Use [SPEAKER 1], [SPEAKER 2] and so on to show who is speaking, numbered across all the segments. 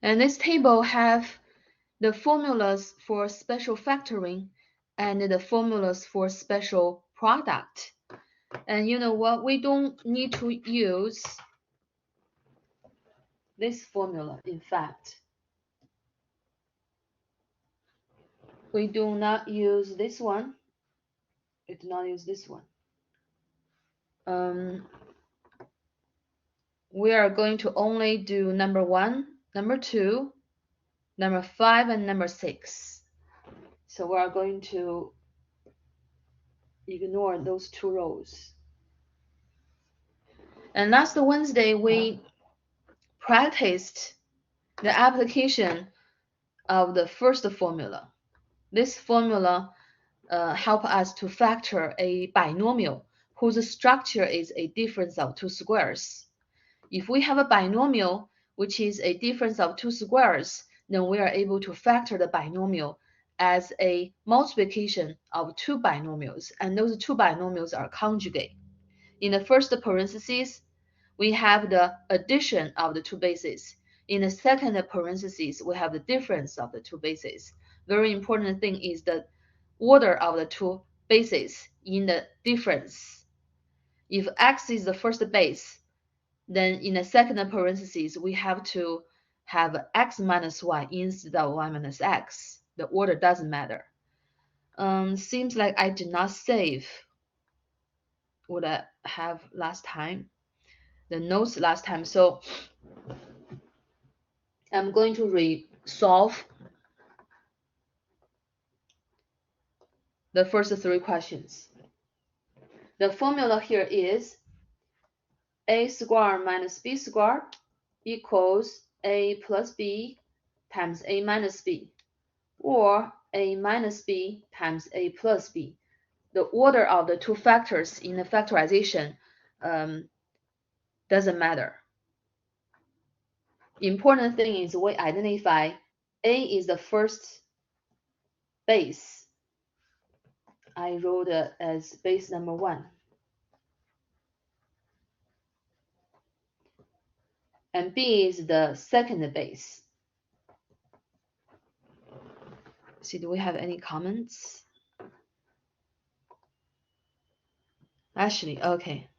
[SPEAKER 1] And this table have the formulas for special factoring and the formulas for special product. And you know what? We don't need to use this formula, in fact. We do not use this one. We do not use this one. We are going to only do number 1, number 2, number 5, and number 6. So we are going to ignore those 2 rows. And last Wednesday, we practiced the application of the first formula. This formula helps us to factor a binomial whose structure is a difference of 2 squares. If we have a binomial which is a difference of 2 squares, then we are able to factor the binomial as a multiplication of 2 binomials, and those 2 binomials are conjugate. In the first parentheses, we have the addition of the 2 bases. In the second parentheses, we have the difference of the 2 bases. Very important thing is the order of the 2 bases in the difference. If x is the first base, then in the second parentheses, we have to have x minus y instead of y minus x. The order doesn't matter. Seems like I did not save what I have last time, the notes last time. So I'm going to resolve the first 3 questions. The formula here is a squared minus b squared equals a plus b times a minus b, or a minus b times a plus b. The order of the 2 factors in the factorization doesn't matter. Important thing is we identify a is the first base. I wrote it as base number 1. And b is the second base. See, do we have any comments? Ashley, okay.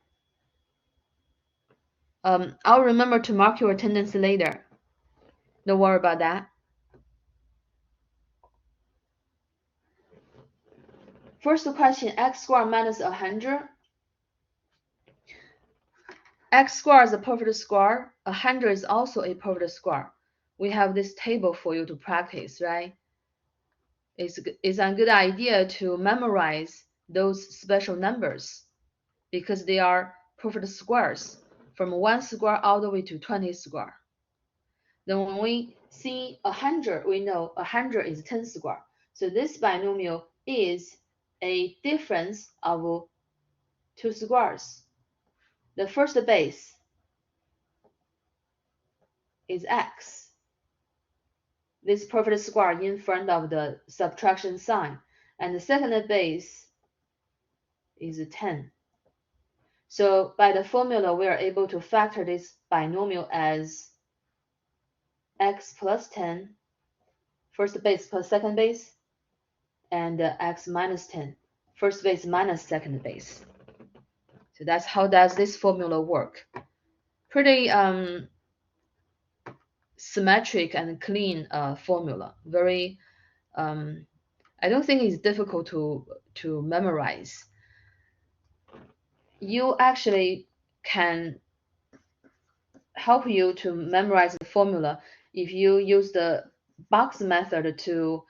[SPEAKER 1] I'll remember to mark your attendance later. Don't worry about that. First question, x squared minus 100. X squared is a perfect square. 100 is also a perfect square. We have this table for you to practice, right? It's a good idea to memorize those special numbers because they are perfect squares from 1 square all the way to 20 square. Then when we see 100, we know 100 is 10 square. So this binomial is a difference of 2 squares. The first base is x. This perfect square in front of the subtraction sign. And the second base is 10. So by the formula, we are able to factor this binomial as x plus 10, first base plus second base, and x minus 10, first base minus second base. So that's how does this formula work. Pretty symmetric and clean formula. Very, I don't think it's difficult to memorize. You actually can help you to memorize the formula if you use the box method to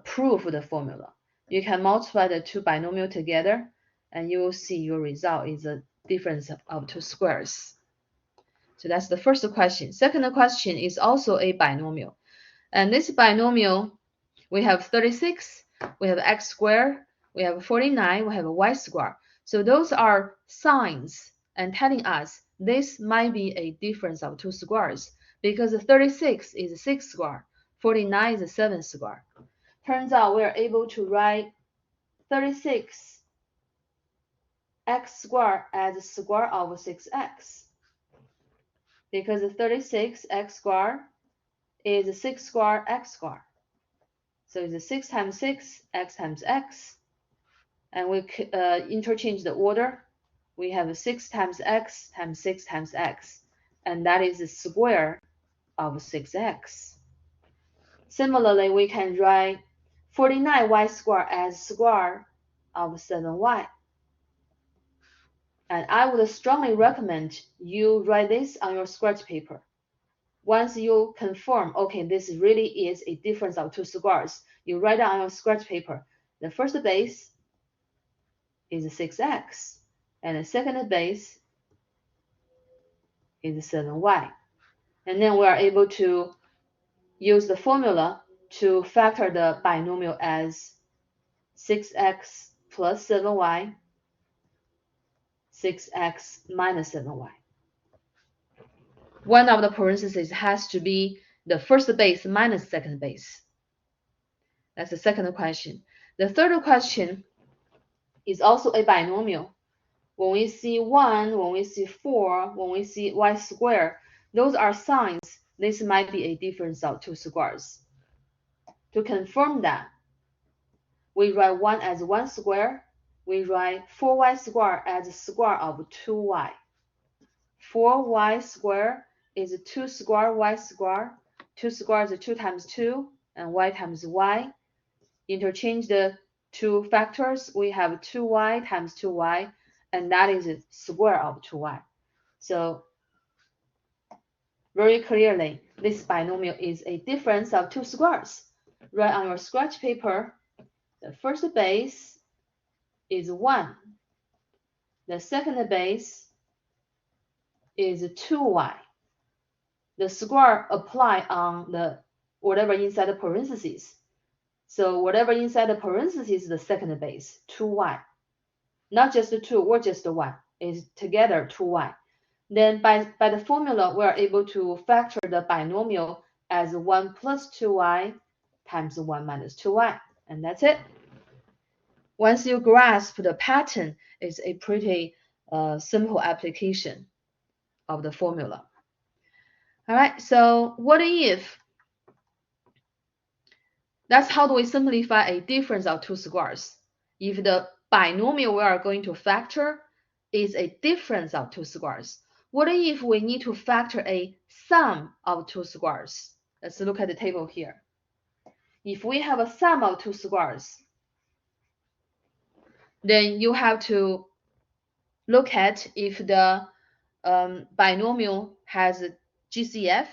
[SPEAKER 1] prove the formula. You can multiply the 2 binomials together and you will see your result is a difference of 2 squares. So that's the first question. Second question is also a binomial. And this binomial, we have 36, we have x squared, we have 49, we have y squared. So those are signs and telling us this might be a difference of 2 squares because 36 is 6 squared, 49 is 7 squared. Turns out we are able to write 36 x squared as square of 6x because 36 x squared is 6 squared x squared. So it's 6 times 6, x times x. And we interchange the order. We have 6 times x times 6 times x. And that is the square of 6x. Similarly, we can write 49y squared as square of 7y. And I would strongly recommend you write this on your scratch paper. Once you confirm, okay, this really is a difference of two squares, you write on your scratch paper. The first base is 6x, and the second base is 7y. And then we are able to use the formula to factor the binomial as 6x plus 7y, 6x minus 7y. One of the parentheses has to be the first base minus second base. That's the second question. The third question is also a binomial. When we see 1, when we see 4, when we see y squared, those are signs this might be a difference of two squares. To confirm that, we write 1 as 1 square, we write 4y squared as square of 2y. 4y squared is 2 squared y squared. 2 squared is 2 times 2, and y times y. Interchange the two factors, we have 2y times 2y, and that is the square of 2y. So very clearly, this binomial is a difference of two squares. Write on your scratch paper, the first base is 1. The second base is 2y. The square apply on the whatever inside the parentheses. So whatever inside the parentheses is the second base, 2y. Not just 2 or just 1, is together 2y. Then by the formula, we are able to factor the binomial as 1 plus 2y times 1 minus 2y. And that's it. Once you grasp the pattern, it's a pretty simple application of the formula. All right, so what if, that's how do we simplify a difference of two squares. If the binomial we are going to factor is a difference of two squares, what if we need to factor a sum of two squares? Let's look at the table here. If we have a sum of two squares, then you have to look at if the binomial has GCF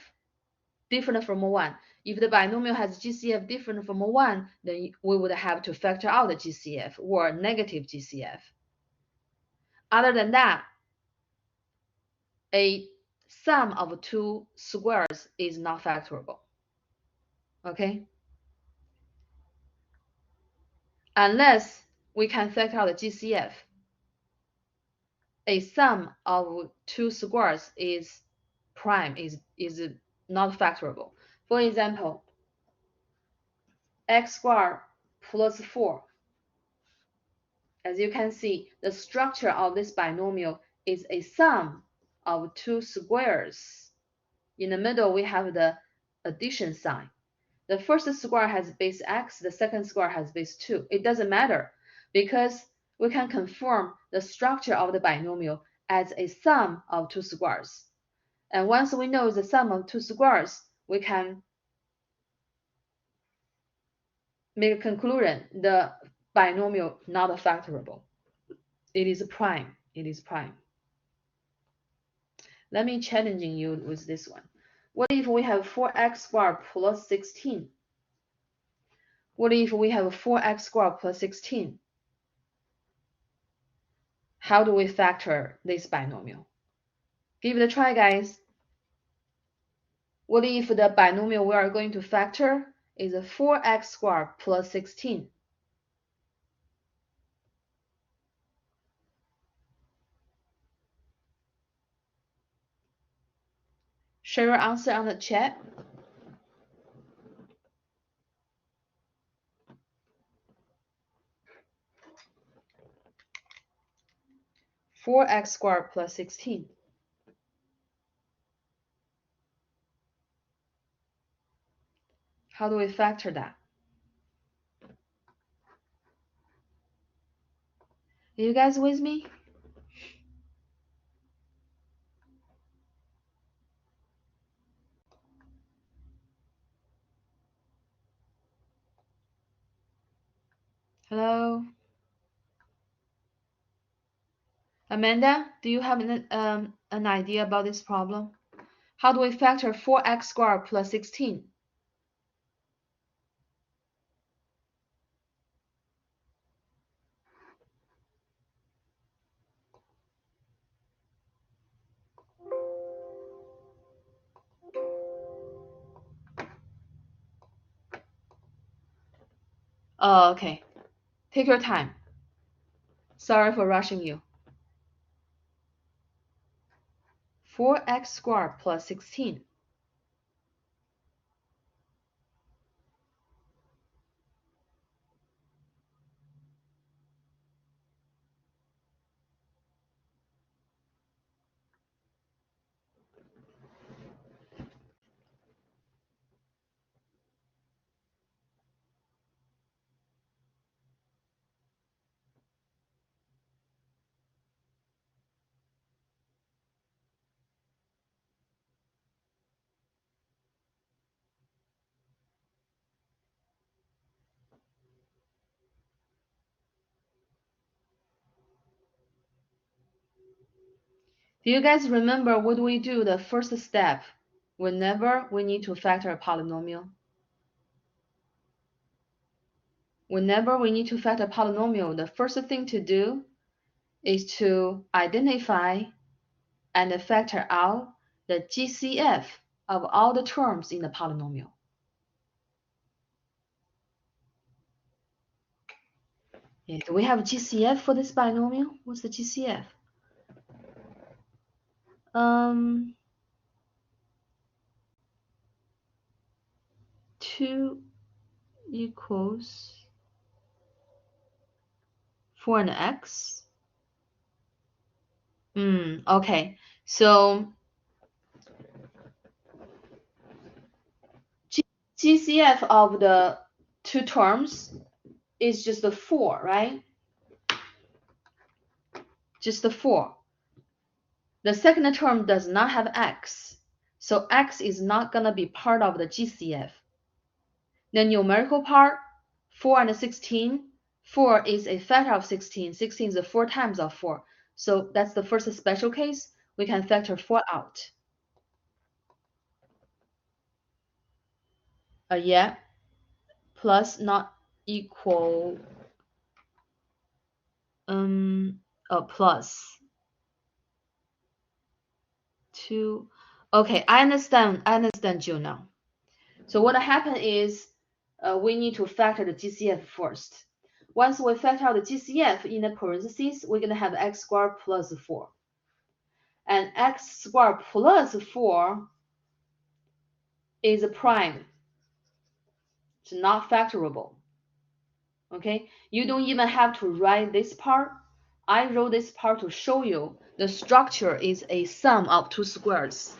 [SPEAKER 1] different from 1. If the binomial has GCF different from 1, then we would have to factor out the GCF or negative GCF. Other than that, a sum of two squares is not factorable. Okay? Unless we can factor out the GCF. A sum of two squares is prime, is not factorable. For example, x squared plus 4. As you can see, the structure of this binomial is a sum of two squares. In the middle, we have the addition sign. The first square has base x, the second square has base 2. It doesn't matter because we can confirm the structure of the binomial as a sum of two squares. And once we know the sum of two squares, we can make a conclusion: the binomial not factorable. It is prime. It is prime. Let me challenging you with this one. What if we have 4x squared plus 16? What if we have 4x squared plus 16? How do we factor this binomial? Give it a try, guys. What if the binomial we are going to factor is 4x squared plus 16? Share your answer on the chat. Four x squared plus 16. How do we factor that? Are you guys with me? Hello? Amanda, do you have an idea about this problem? How do we factor 4x squared plus 16? Oh, okay. Take your time. Sorry for rushing you. 4x squared plus 16. Do you guys remember what we do the first step whenever we need to factor a polynomial? Whenever we need to factor a polynomial, the first thing to do is to identify and factor out the GCF of all the terms in the polynomial. Yeah, do we have GCF for this binomial? What's the GCF? 2 equals 4 and x. Okay, so GCF of the two terms is just the 4, right? Just the 4. The second term does not have x, so x is not going to be part of the GCF. The numerical part, 4 and 16, 4 is a factor of 16. 16 is 4 times of 4. So that's the first special case. We can factor 4 out. Yeah, plus not equal, plus 2. Okay, I understand you now. So what happened is we need to factor the GCF first. Once we factor out the GCF in the parentheses, we're going to have x squared plus 4. And x squared plus 4 is a prime. It's not factorable. Okay, you don't even have to write this part. I wrote this part to show you the structure is a sum of two squares.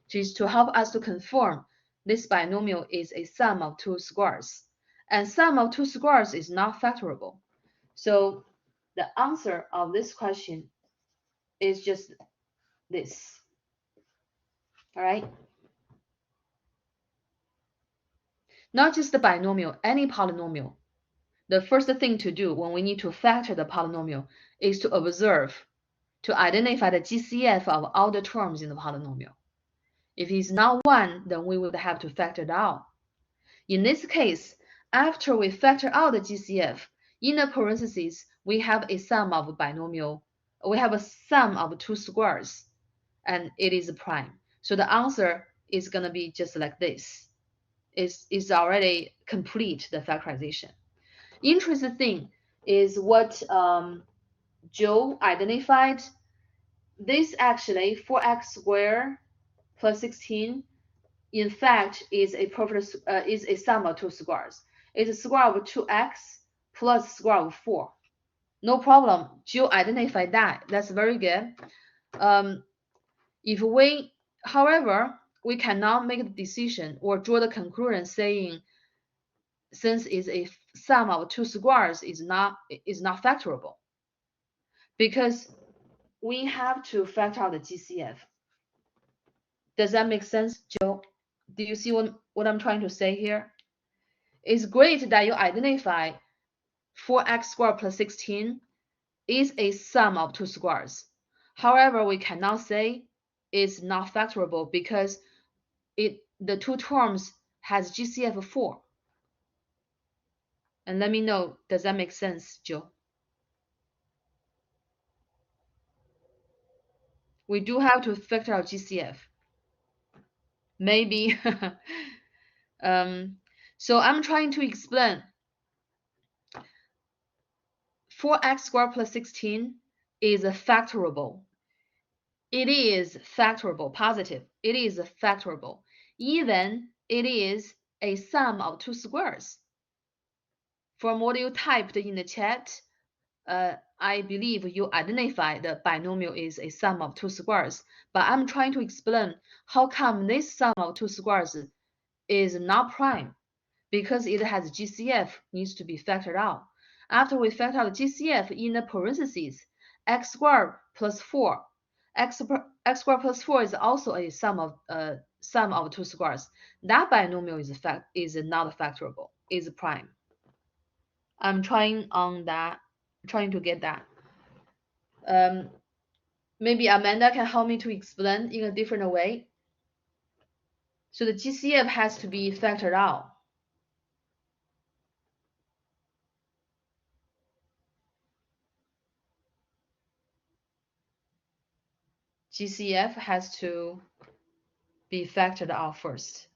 [SPEAKER 1] Just to help us to confirm this binomial is a sum of two squares. And sum of two squares is not factorable. So the answer of this question is just this. All right? Not just the binomial, any polynomial. The first thing to do when we need to factor the polynomial is to observe, to identify the GCF of all the terms in the polynomial. If it's not 1, then we would have to factor it out. In this case, after we factor out the GCF, in the parentheses, we have a sum of binomial. We have a sum of two squares, and it is a prime. So the answer is going to be just like this. It's already complete, the factorization. Interesting thing is what Joe identified. This actually 4x squared plus 16, in fact, is a sum of two squares. It's a square of 2x plus square of 4. No problem. Joe identified that. That's very good. If we, however, we cannot make the decision or draw the conclusion saying since it's a sum of two squares is not factorable, because we have to factor out the GCF. Does that make sense, Joe? Do you see what I'm trying to say here? It's great that you identify 4x squared plus 16 is a sum of two squares. However, we cannot say it's not factorable because the two terms has GCF of 4. And let me know, does that make sense, Joe? We do have to factor out GCF. Maybe. So I'm trying to explain 4x squared plus 16 is factorable. It is factorable, positive. It is factorable. Even it is a sum of two squares. From what you typed in the chat, I believe you identify the binomial is a sum of two squares. But I'm trying to explain how come this sum of two squares is not prime. Because it has GCF needs to be factored out. After we factor out GCF in the parentheses, x squared plus 4. X squared plus 4 is also a sum of two squares. That binomial is not factorable, is prime. I'm trying to get that. Maybe Amanda can help me to explain in a different way. So the GCF has to be factored out. GCF has to be factored out first.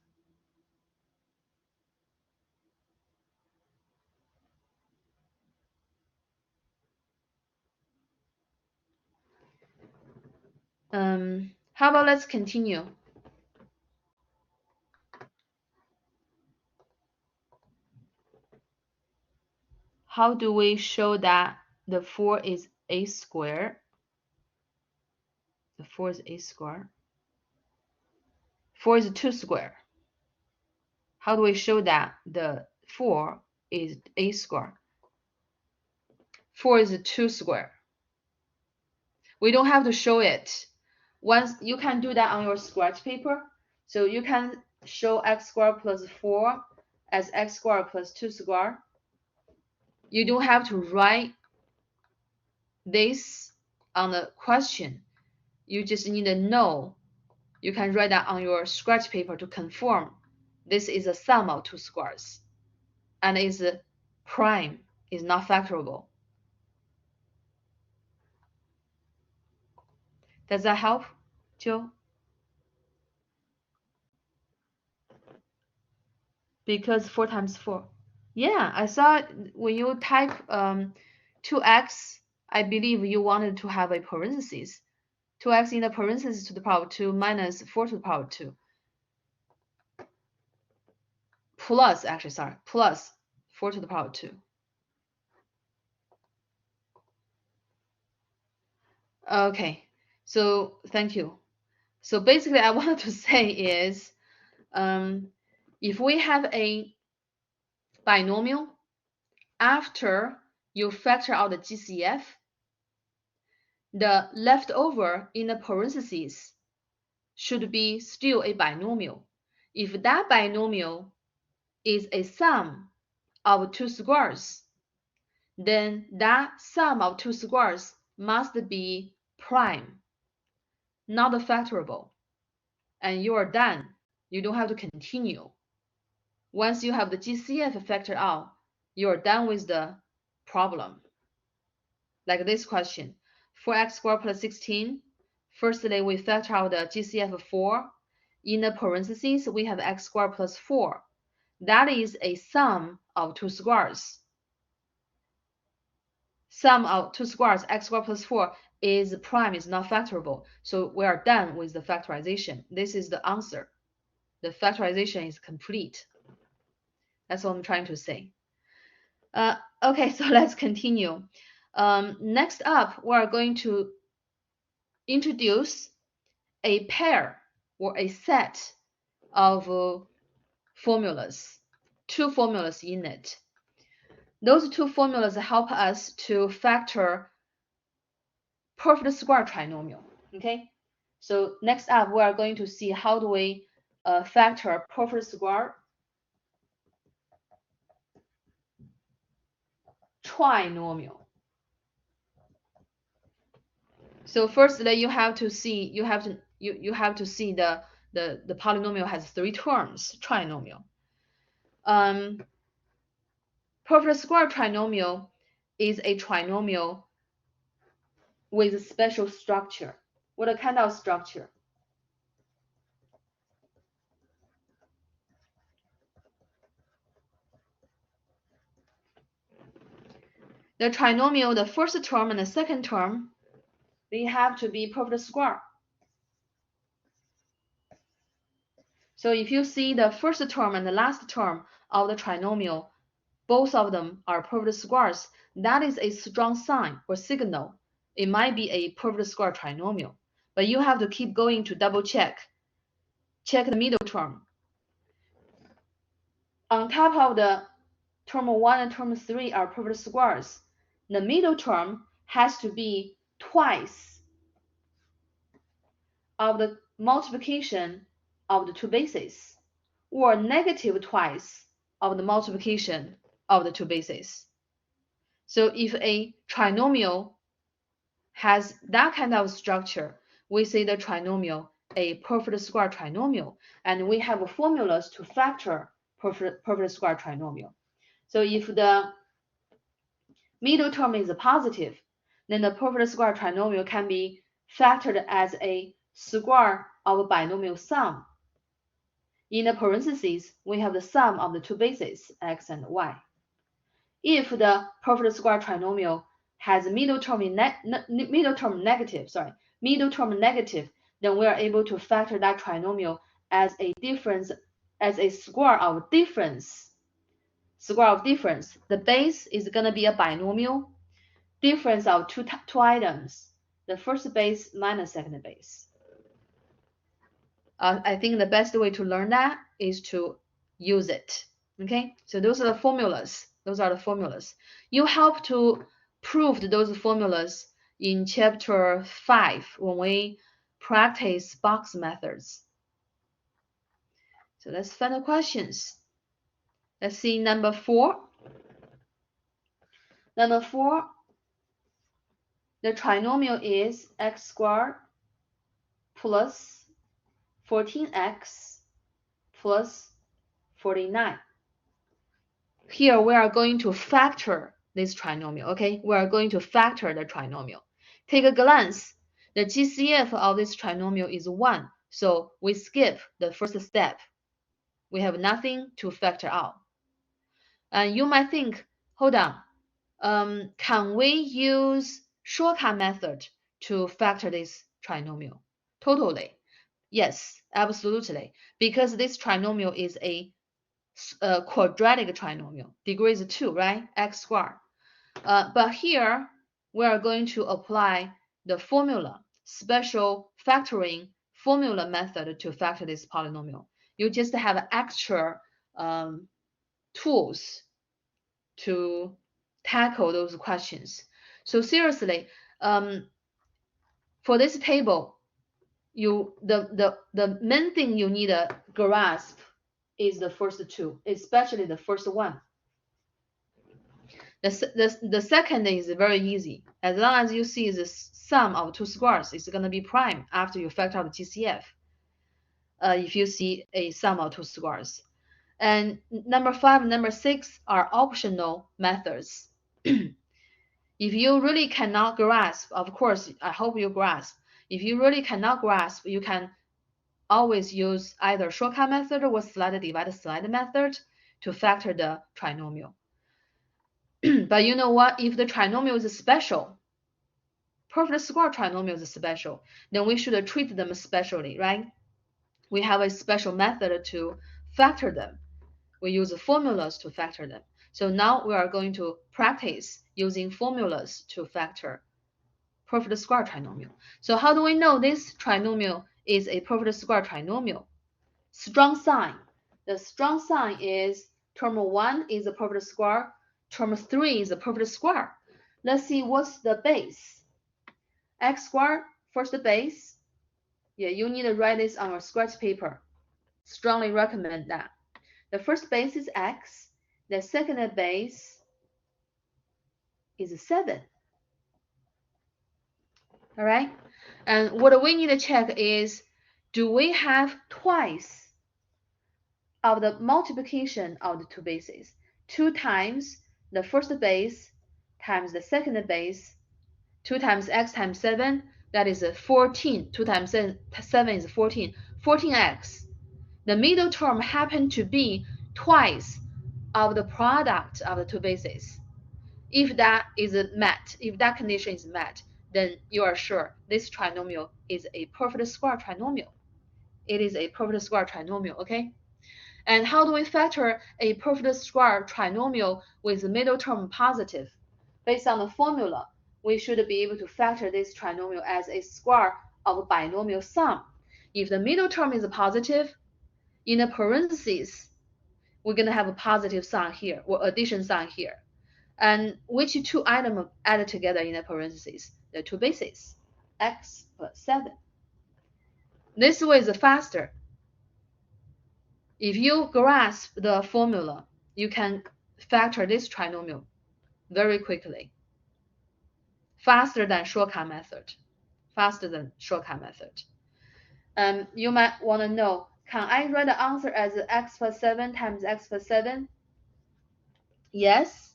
[SPEAKER 1] How about let's continue. How do we show that the 4 is a square? The 4 is a square. 4 is 2 square. How do we show that the 4 is a square? 4 is 2 square. We don't have to show it. Once you can do that on your scratch paper. So you can show x squared plus 4 as x squared plus 2 squared. You don't have to write this on the question. You just need to know. You can write that on your scratch paper to confirm this is a sum of two squares and is prime, is not factorable. Does that help, Joe? Because 4 times 4. Yeah, I saw when you type 2x, I believe you wanted to have a parenthesis. 2x in the parenthesis to the power 2 minus 4 to the power 2. Plus 4 to the power 2. Okay, so thank you. So basically I wanted to say is, if we have a binomial, after you factor out the GCF, the leftover in the parentheses should be still a binomial. If that binomial is a sum of two squares, then that sum of two squares must be prime, not factorable. And you are done. You don't have to continue. Once you have the GCF factored out, you're done with the problem. Like this question, 4x squared plus 16. Firstly, we factor out the GCF of 4. In the parentheses, we have x squared plus 4. That is a sum of two squares. Sum of two squares, x squared plus 4, is prime, is not factorable. So we are done with the factorization. This is the answer. The factorization is complete. That's what I'm trying to say. Okay, so let's continue. Next up, we're going to introduce a pair or a set of formulas, two formulas in it. Those two formulas help us to factor perfect square trinomial. Okay, so next up we are going to see how do we factor perfect square trinomial. So firstly, you have to see the polynomial has three terms, trinomial. Perfect square trinomial is a trinomial with a special structure. What kind of structure? The trinomial, the first term and the second term, they have to be perfect square. So if you see the first term and the last term of the trinomial, both of them are perfect squares, that is a strong sign or signal. It might be a perfect square trinomial, but you have to keep going to double check. Check the middle term. On top of the term 1 and term 3 are perfect squares. The middle term has to be twice of the multiplication of the two bases, or negative twice of the multiplication of the two bases. So if a trinomial has that kind of structure, we say the trinomial a perfect square trinomial, and we have formulas to factor perfect square trinomial. So if the middle term is positive, then the perfect square trinomial can be factored as a square of a binomial sum. In the parentheses, we have the sum of the two bases, x and y. If the perfect square trinomial has middle term negative, then we are able to factor that trinomial as a difference, as a square of difference. Square of difference. The base is going to be a binomial. Difference of two items. The first base minus second base. I think the best way to learn that is to use it. Okay, so those are the formulas. You help to prove those formulas in chapter 5 when we practice box methods. So let's find the questions. Let's see number 4. Number 4, the trinomial is x squared plus 14x plus 49. Here we are going to factor this trinomial, okay? We are going to factor the trinomial. Take a glance. The GCF of this trinomial is 1, so we skip the first step. We have nothing to factor out. And you might think, hold on, can we use shortcut method to factor this trinomial? Totally. Yes, absolutely. Because this trinomial is a quadratic trinomial. Degree is 2, right? X squared. But here we are going to apply the formula, special factoring formula method to factor this polynomial. You just have extra tools to tackle those questions. So seriously, for this table, the main thing you need to grasp is the first two, especially the first one. The second is very easy. As long as you see the sum of two squares, it's going to be prime after you factor out the GCF. If you see a sum of two squares. And number 5 and number 6 are optional methods. If you really cannot grasp, of course, I hope you grasp. If you really cannot grasp, you can always use either shortcut method or slide divide slide method to factor the trinomial. But you know what? If the trinomial is special, perfect square trinomial is special, then we should treat them specially, right? We have a special method to factor them. We use formulas to factor them. So now we are going to practice using formulas to factor perfect square trinomial. So how do we know this trinomial is a perfect square trinomial. Strong sign. The strong sign is term 1 is a perfect square, term 3 is a perfect square. Let's see what's the base. X squared, first base. Yeah, you need to write this on a scratch paper. Strongly recommend that. The first base is X. The second base is 7. All right. And what we need to check is, do we have twice of the multiplication of the two bases? 2 times the first base times the second base. 2 times x times 7, that is 14. 2 times 7 is 14. 14x. The middle term happened to be twice of the product of the two bases. If that is met, if that condition is met, then you are sure this trinomial is a perfect square trinomial. It is a perfect square trinomial, okay? And how do we factor a perfect square trinomial with the middle term positive? Based on the formula, we should be able to factor this trinomial as a square of a binomial sum. If the middle term is positive, in the parentheses, we're going to have a positive sign here, or addition sign here. And which two items added together in the parentheses? The two bases, x plus 7. This way is faster. If you grasp the formula, you can factor this trinomial very quickly. Faster than shortcut method. Faster than shortcut method. You might want to know, can I write the answer as x plus 7 times x plus 7? Yes.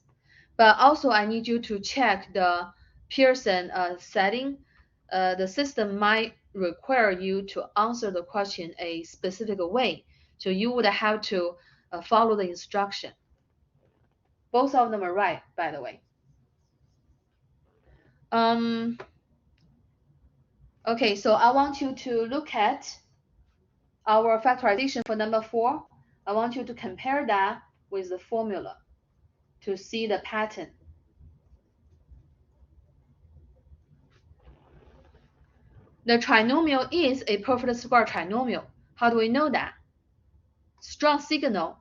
[SPEAKER 1] But also I need you to check the Pearson setting. The system might require you to answer the question a specific way. So you would have to follow the instruction. Both of them are right, by the way. Okay, so I want you to look at our factorization for number 4. I want you to compare that with the formula to see the pattern. The trinomial is a perfect square trinomial. How do we know that? Strong signal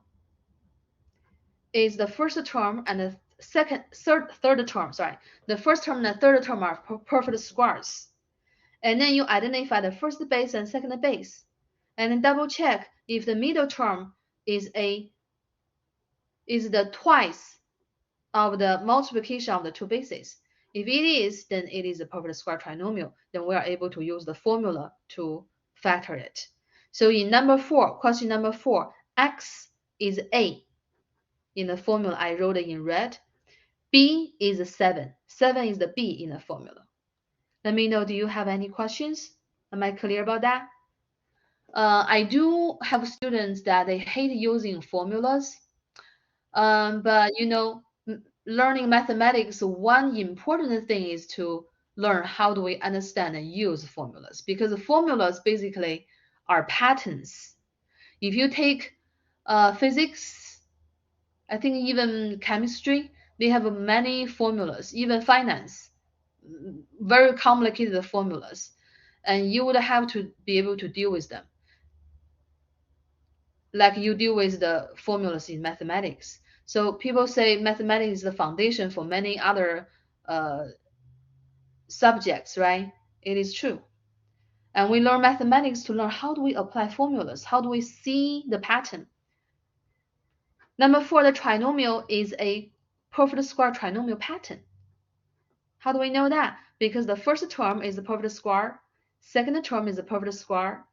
[SPEAKER 1] is the first term and the third term. Sorry, the first term and the third term are perfect squares. And then you identify the first base and second base, and then double check if the middle term is the twice of the multiplication of the two bases. If it is, then it is a perfect square trinomial. Then we are able to use the formula to factor it. So in number 4, question number 4, x is a. In the formula, I wrote it in red. B is 7. 7 is the B in the formula. Let me know, do you have any questions? Am I clear about that? I do have students that they hate using formulas. But you know, learning mathematics, one important thing is to learn how do we understand and use formulas, because the formulas basically are patterns. If you take physics, I think even chemistry, they have many formulas, even finance, very complicated formulas, and you would have to be able to deal with them like you deal with the formulas in mathematics. So people say mathematics is the foundation for many other subjects, right? It is true. And we learn mathematics to learn how do we apply formulas, how do we see the pattern. Number 4, the trinomial is a perfect square trinomial pattern. How do we know that? Because the first term is a perfect square, second term is a perfect square,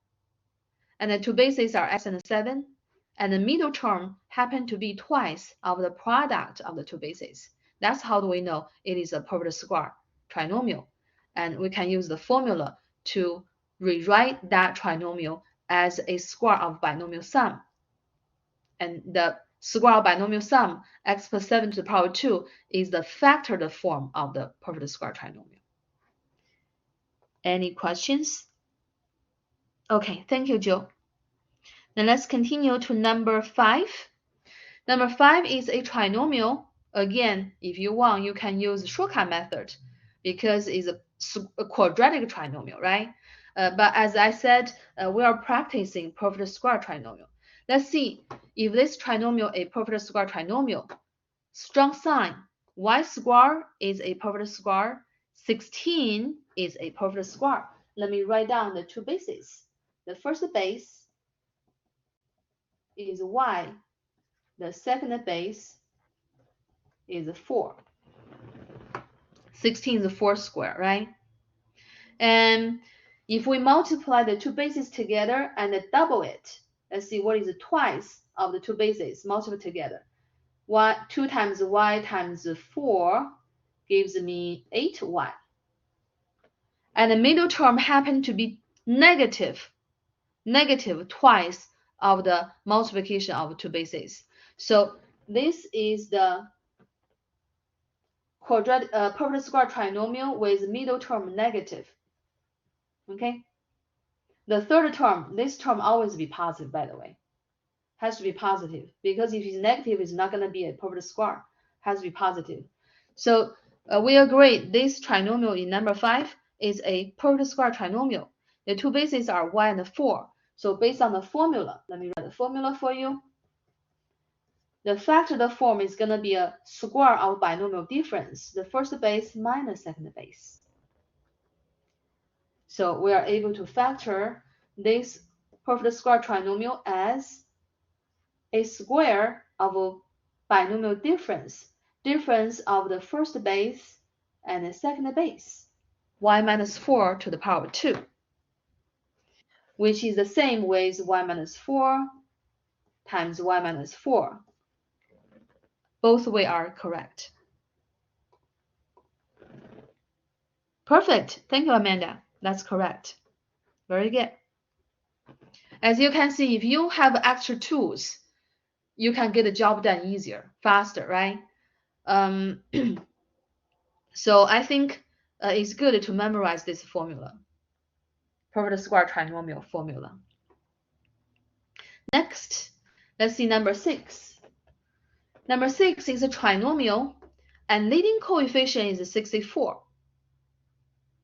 [SPEAKER 1] and the two bases are x and 7, and the middle term happen to be twice of the product of the two bases. That's how do we know it is a perfect square trinomial. And we can use the formula to rewrite that trinomial as a square of binomial sum. And the square of binomial sum, x plus 7 to the power 2, is the factored form of the perfect square trinomial. Any questions? Okay, thank you, Joe. Then let's continue to number 5. Number 5 is a trinomial. Again, if you want, you can use the shortcut method because it's a quadratic trinomial, right? But as I said, we are practicing perfect square trinomial. Let's see if this trinomial is a perfect square trinomial. Strong sign, y square is a perfect square, 16 is a perfect square. Let me write down the two bases. The first base is y, the second base is 4. 16 is 4 square, right? And if we multiply the two bases together and double it, let's see what is twice of the two bases multiplied together. 2 times y times 4 gives me 8y. And the middle term happened to be negative twice of the multiplication of two bases. So this is the perfect square trinomial with middle term negative. Okay. The third term, this term always be positive, by the way. Has to be positive, because if it's negative, it's not going to be a perfect square. Has to be positive. So we agree this trinomial in number 5 is a perfect square trinomial. The two bases are y and 4. So based on the formula, let me write the formula for you. The factored form is going to be a square of binomial difference, the first base minus second base. So we are able to factor this perfect square trinomial as a square of a binomial difference of the first base and the second base, y minus 4 to the power 2, which is the same with y minus 4 times y minus 4. Both ways are correct. Perfect. Thank you, Amanda. That's correct. Very good. As you can see, if you have extra tools, you can get the job done easier, faster, right? So I think it's good to memorize this formula, perfect square trinomial formula. Next, let's see number 6. Number 6 is a trinomial, and leading coefficient is 64.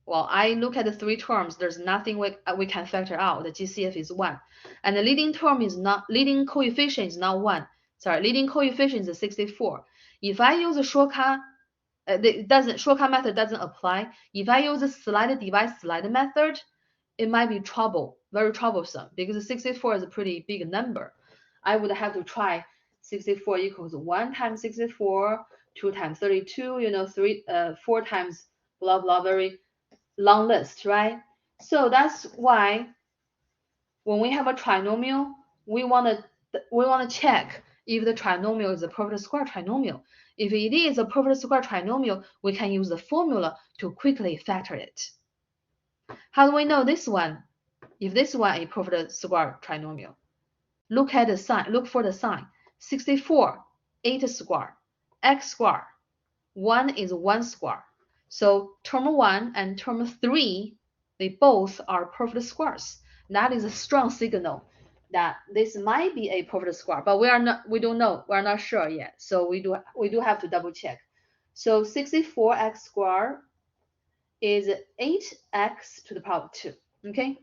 [SPEAKER 1] Well, I look at the three terms. There's nothing we can factor out. The GCF is 1, and the leading coefficient is not 1. Sorry, leading coefficient is 64. If I use a shortcut, shortcut method doesn't apply. If I use a slide divide slide method, it might be very troublesome, because 64 is a pretty big number. I would have to try 64 equals 1 times 64, 2 times 32, 4 times blah blah, very long list, right? So that's why when we have a trinomial, we want to check if the trinomial is a perfect square trinomial. If it is a perfect square trinomial, we can use the formula to quickly factor it. How do we know this one? If this one is a perfect square trinomial, look at the sign. Look for the sign. 64, 8 square, x square, 1 is 1 square. So term 1 and term 3, they both are perfect squares. That is a strong signal that this might be a perfect square, but we don't know. We're not sure yet. So we do have to double check. So 64x squared is 8x to the power 2. Okay?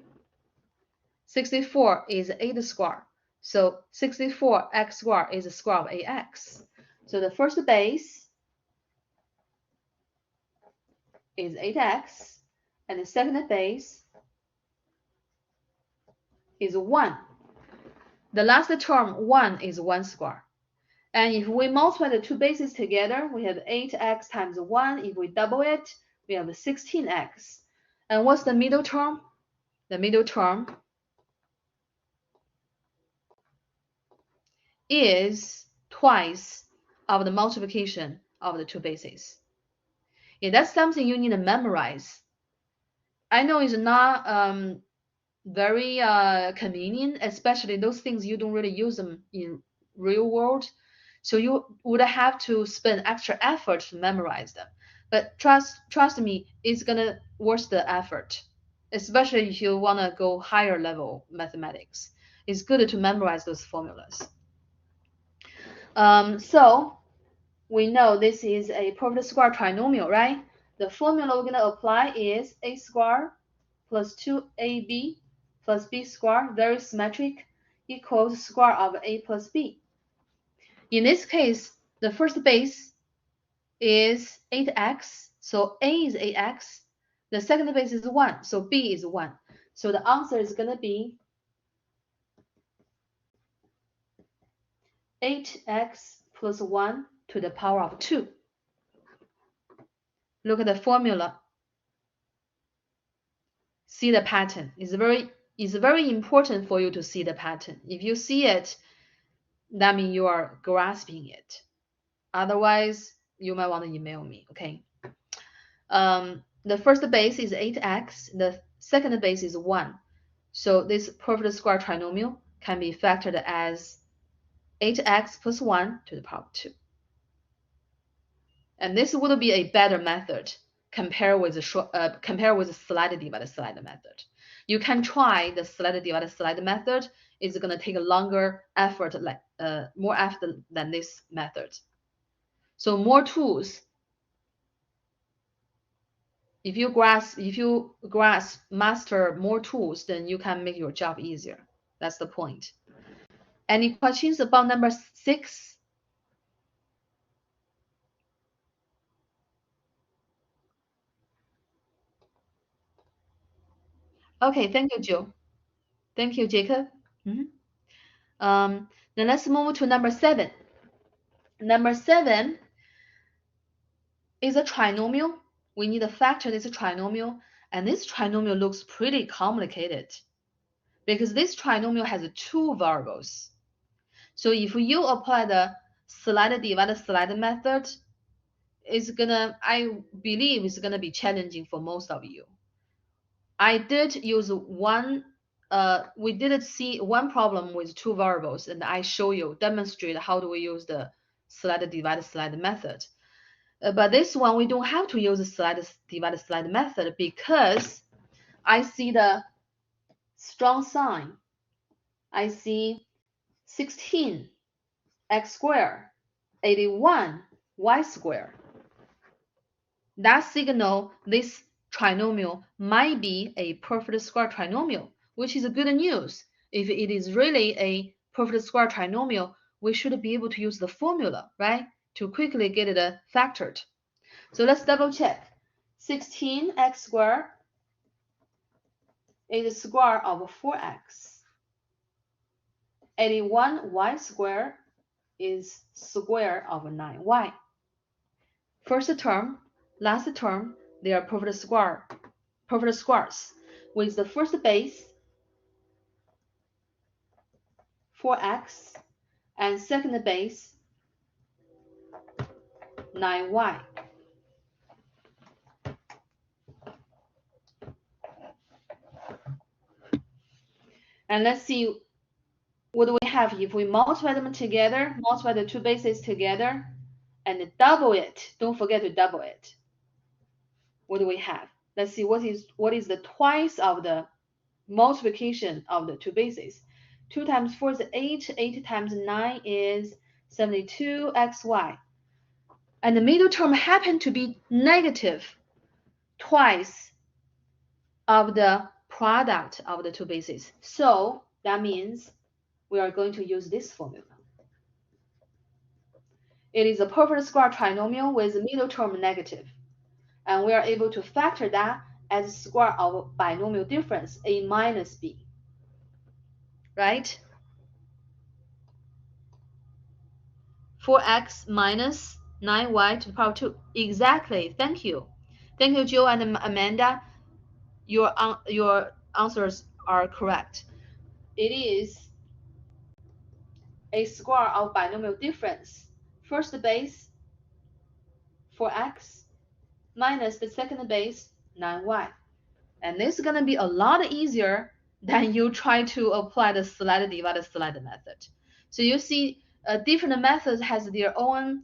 [SPEAKER 1] 64 is 8 squared. So 64x squared is the square of ax. So the first base is 8x, and the second base is 1. The last term, 1, is 1 square. And if we multiply the two bases together, we have 8x times 1. If we double it, we have 16x. And what's the middle term? The middle term is twice of the multiplication of the two bases. Yeah, that's something you need to memorize. I know it's not very convenient, especially those things you don't really use them in real world. So you would have to spend extra effort to memorize them. But trust me, it's gonna worth the effort, especially if you wanna go higher level mathematics. It's good to memorize those formulas. So we know this is a perfect square trinomial, right? The formula we're gonna apply is a square plus 2ab plus b squared, very symmetric, equals square of a plus b. In this case, the first base is 8x, so a is ax. The second base is 1, so b is 1. So the answer is going to be 8x plus 1 to the power of 2. Look at the formula. See the pattern. It's very important for you to see the pattern. If you see it, that means you are grasping it. Otherwise, you might want to email me, okay? The first base is 8x, the second base is 1. So this perfect square trinomial can be factored as 8x plus 1 to the power of 2. And this would be a better method compared with the slide divide slide method. You can try the slide divide slide method. It's going to take a longer effort, more effort than this method. So more tools. If you master more tools, then you can make your job easier. That's the point. Any questions about number 6? Okay, thank you, Joe. Thank you, Jacob. Then let's move to number 7. Number 7 is a trinomial. We need to factor this trinomial, and this trinomial looks pretty complicated because this trinomial has 2 variables. So if you apply the slide divide slide method, I believe it's gonna be challenging for most of you. I did use we did see one problem with 2 variables, and I demonstrate how do we use the slide divide slide method. But this one, we don't have to use the slide divide slide method because I see the strong sign. I see 16 x squared, 81 y squared. That signal this trinomial might be a perfect square trinomial, which is good news. If it is really a perfect square trinomial, we should be able to use the formula, right, to quickly get it factored. So let's double check. 16x squared is the square of 4x. 81y squared is square of 9y. First term, last term, they are perfect squares with the first base 4x and second base 9y. And let's see what do we have if we multiply them together, multiply the 2 bases together, and double it. Don't forget to double it. What do we have? Let's see what is the twice of the multiplication of the 2 bases. 2 times 4 is 8. 8 times 9 is 72xy. And the middle term happened to be negative twice of the product of the 2 bases. So that means we are going to use this formula. It is a perfect square trinomial with the middle term negative. And we are able to factor that as square of binomial difference, a minus b. Right? 4x minus 9y to the power 2. Exactly. Thank you. Thank you, Joe and Amanda. Your answers are correct. It is a square of binomial difference. First base 4x minus the second base 9y. And this is going to be a lot easier than you try to apply the slide divide slide method. So you see different methods has their own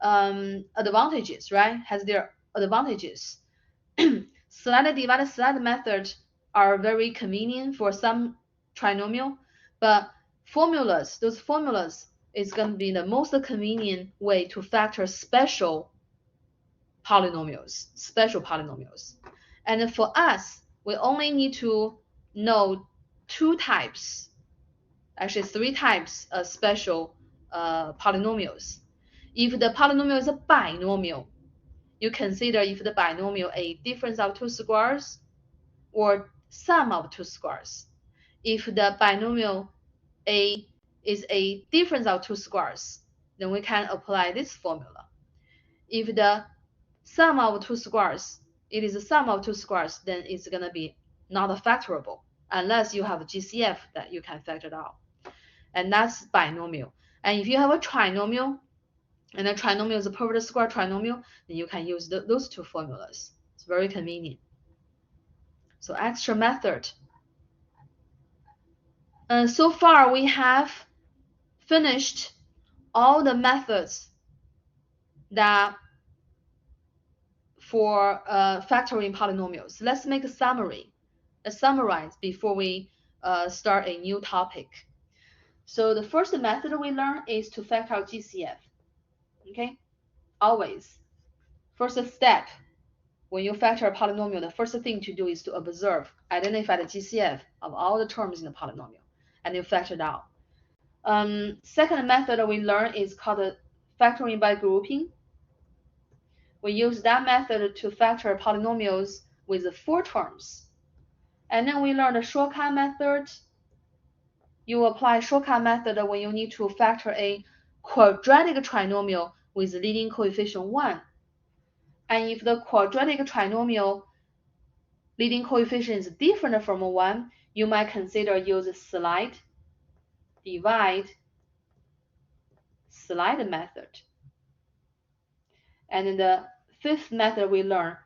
[SPEAKER 1] advantages, right? Has their advantages. Slide divide slide method are very convenient for some trinomial, but those formulas is going to be the most convenient way to factor special polynomials. And for us, we only need to know two types, actually three types of special polynomials. If the polynomial is a binomial, you consider if the binomial a difference of two squares or sum of two squares. If the binomial a is a difference of two squares, then we can apply this formula. If the sum of two squares, it is a sum of two squares, then it's going to be not factorable unless you have a GCF that you can factor it out. And that's binomial. And if you have a trinomial, and a trinomial is a perfect square trinomial, then you can use those two formulas. It's very convenient. So extra method. So far we have finished all the methods that for factoring polynomials. Let's make a summary, summarize before we start a new topic. So the first method we learn is to factor out GCF. Okay, always. First step, when you factor a polynomial, the first thing to do is to observe, identify the GCF of all the terms in the polynomial, and you factor it out. Second method we learn is called factoring by grouping. We use that method to factor polynomials with 4 terms. And then we learn the shortcut method. You apply shortcut method when you need to factor a quadratic trinomial with leading coefficient 1. And if the quadratic trinomial leading coefficient is different from 1, you might consider use slide, divide, slide method. And then the fifth method we learn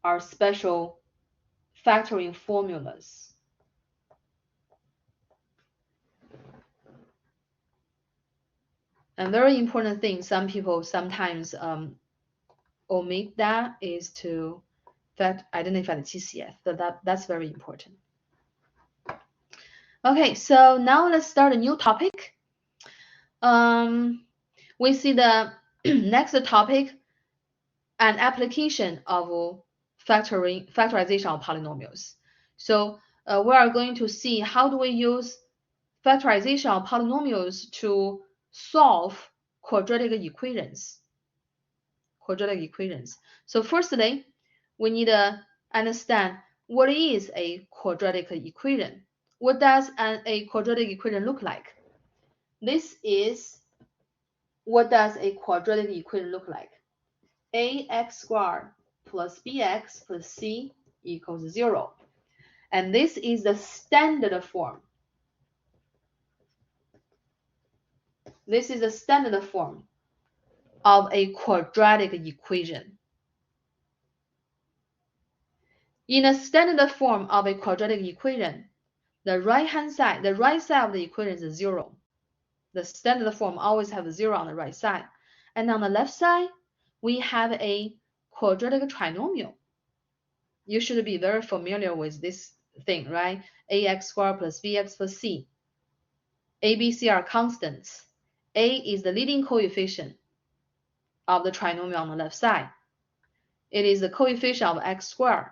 [SPEAKER 1] are special factoring formulas. A very important thing some people sometimes omit that is to identify the GCF. That's very important. Okay, so now let's start a new topic. We see the next topic, an application of factorization of polynomials. So we are going to see how do we use factorization of polynomials to solve quadratic equations. So firstly, we need to understand what is a quadratic equation. What does a quadratic equation look like? This is what does a quadratic equation look like. ax squared plus bx plus c equals 0. And this is the standard form. This is the standard form of a quadratic equation. In the standard form of a quadratic equation, the right side of the equation is 0. The standard form always have 0 on the right side. And on the left side, we have a quadratic trinomial. You should be very familiar with this thing, right? ax squared plus bx plus c. A, b, c are constants. A is the leading coefficient of the trinomial on the left side. It is the coefficient of x squared.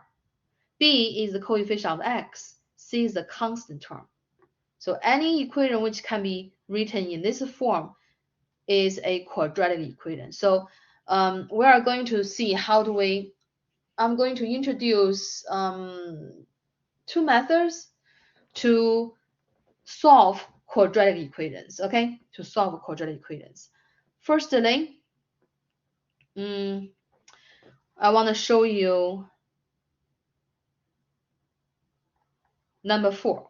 [SPEAKER 1] B is the coefficient of x. C is the constant term. So any equation which can be written in this form is a quadratic equation. So we are going to see how do we, I'm going to introduce 2 methods to solve quadratic equations, okay? To solve quadratic equations. Firstly, I want to show you number 4.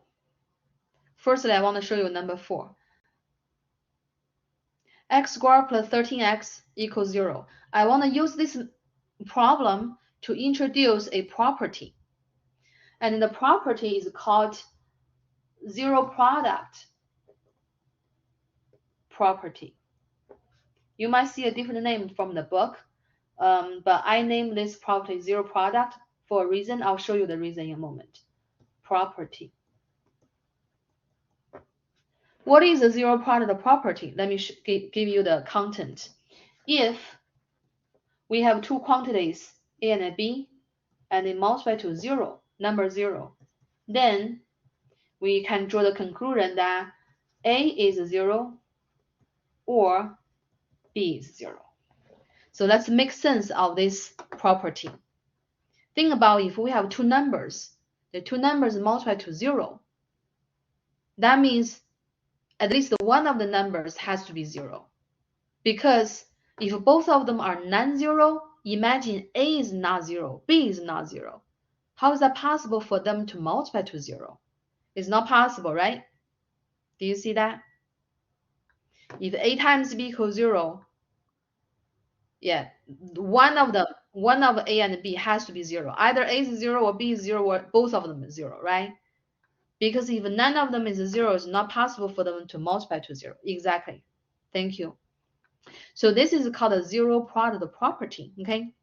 [SPEAKER 1] Firstly, I want to show you number 4. X squared plus 13x equals 0. I want to use this problem to introduce a property. And the property is called zero product property. You might see a different name from the book, but I named this property zero product for a reason. I'll show you the reason in a moment. Property. What is a zero product property? Let me give you the content. If we have 2 quantities, a and b, and they multiply to 0, number 0. Then we can draw the conclusion that A is 0 or B is 0. So let's make sense of this property. Think about if we have two numbers, the two numbers multiply to 0. That means at least one of the numbers has to be 0. Because if both of them are non-zero, imagine A is not 0, B is not 0. How is that possible for them to multiply to 0? It's not possible, right? Do you see that? If A times B equals 0, yeah, one of A and B has to be 0. Either A is 0 or B is 0 or both of them is 0, right? Because if none of them is 0, it's not possible for them to multiply to 0. Exactly. Thank you. So this is called a zero product property, okay?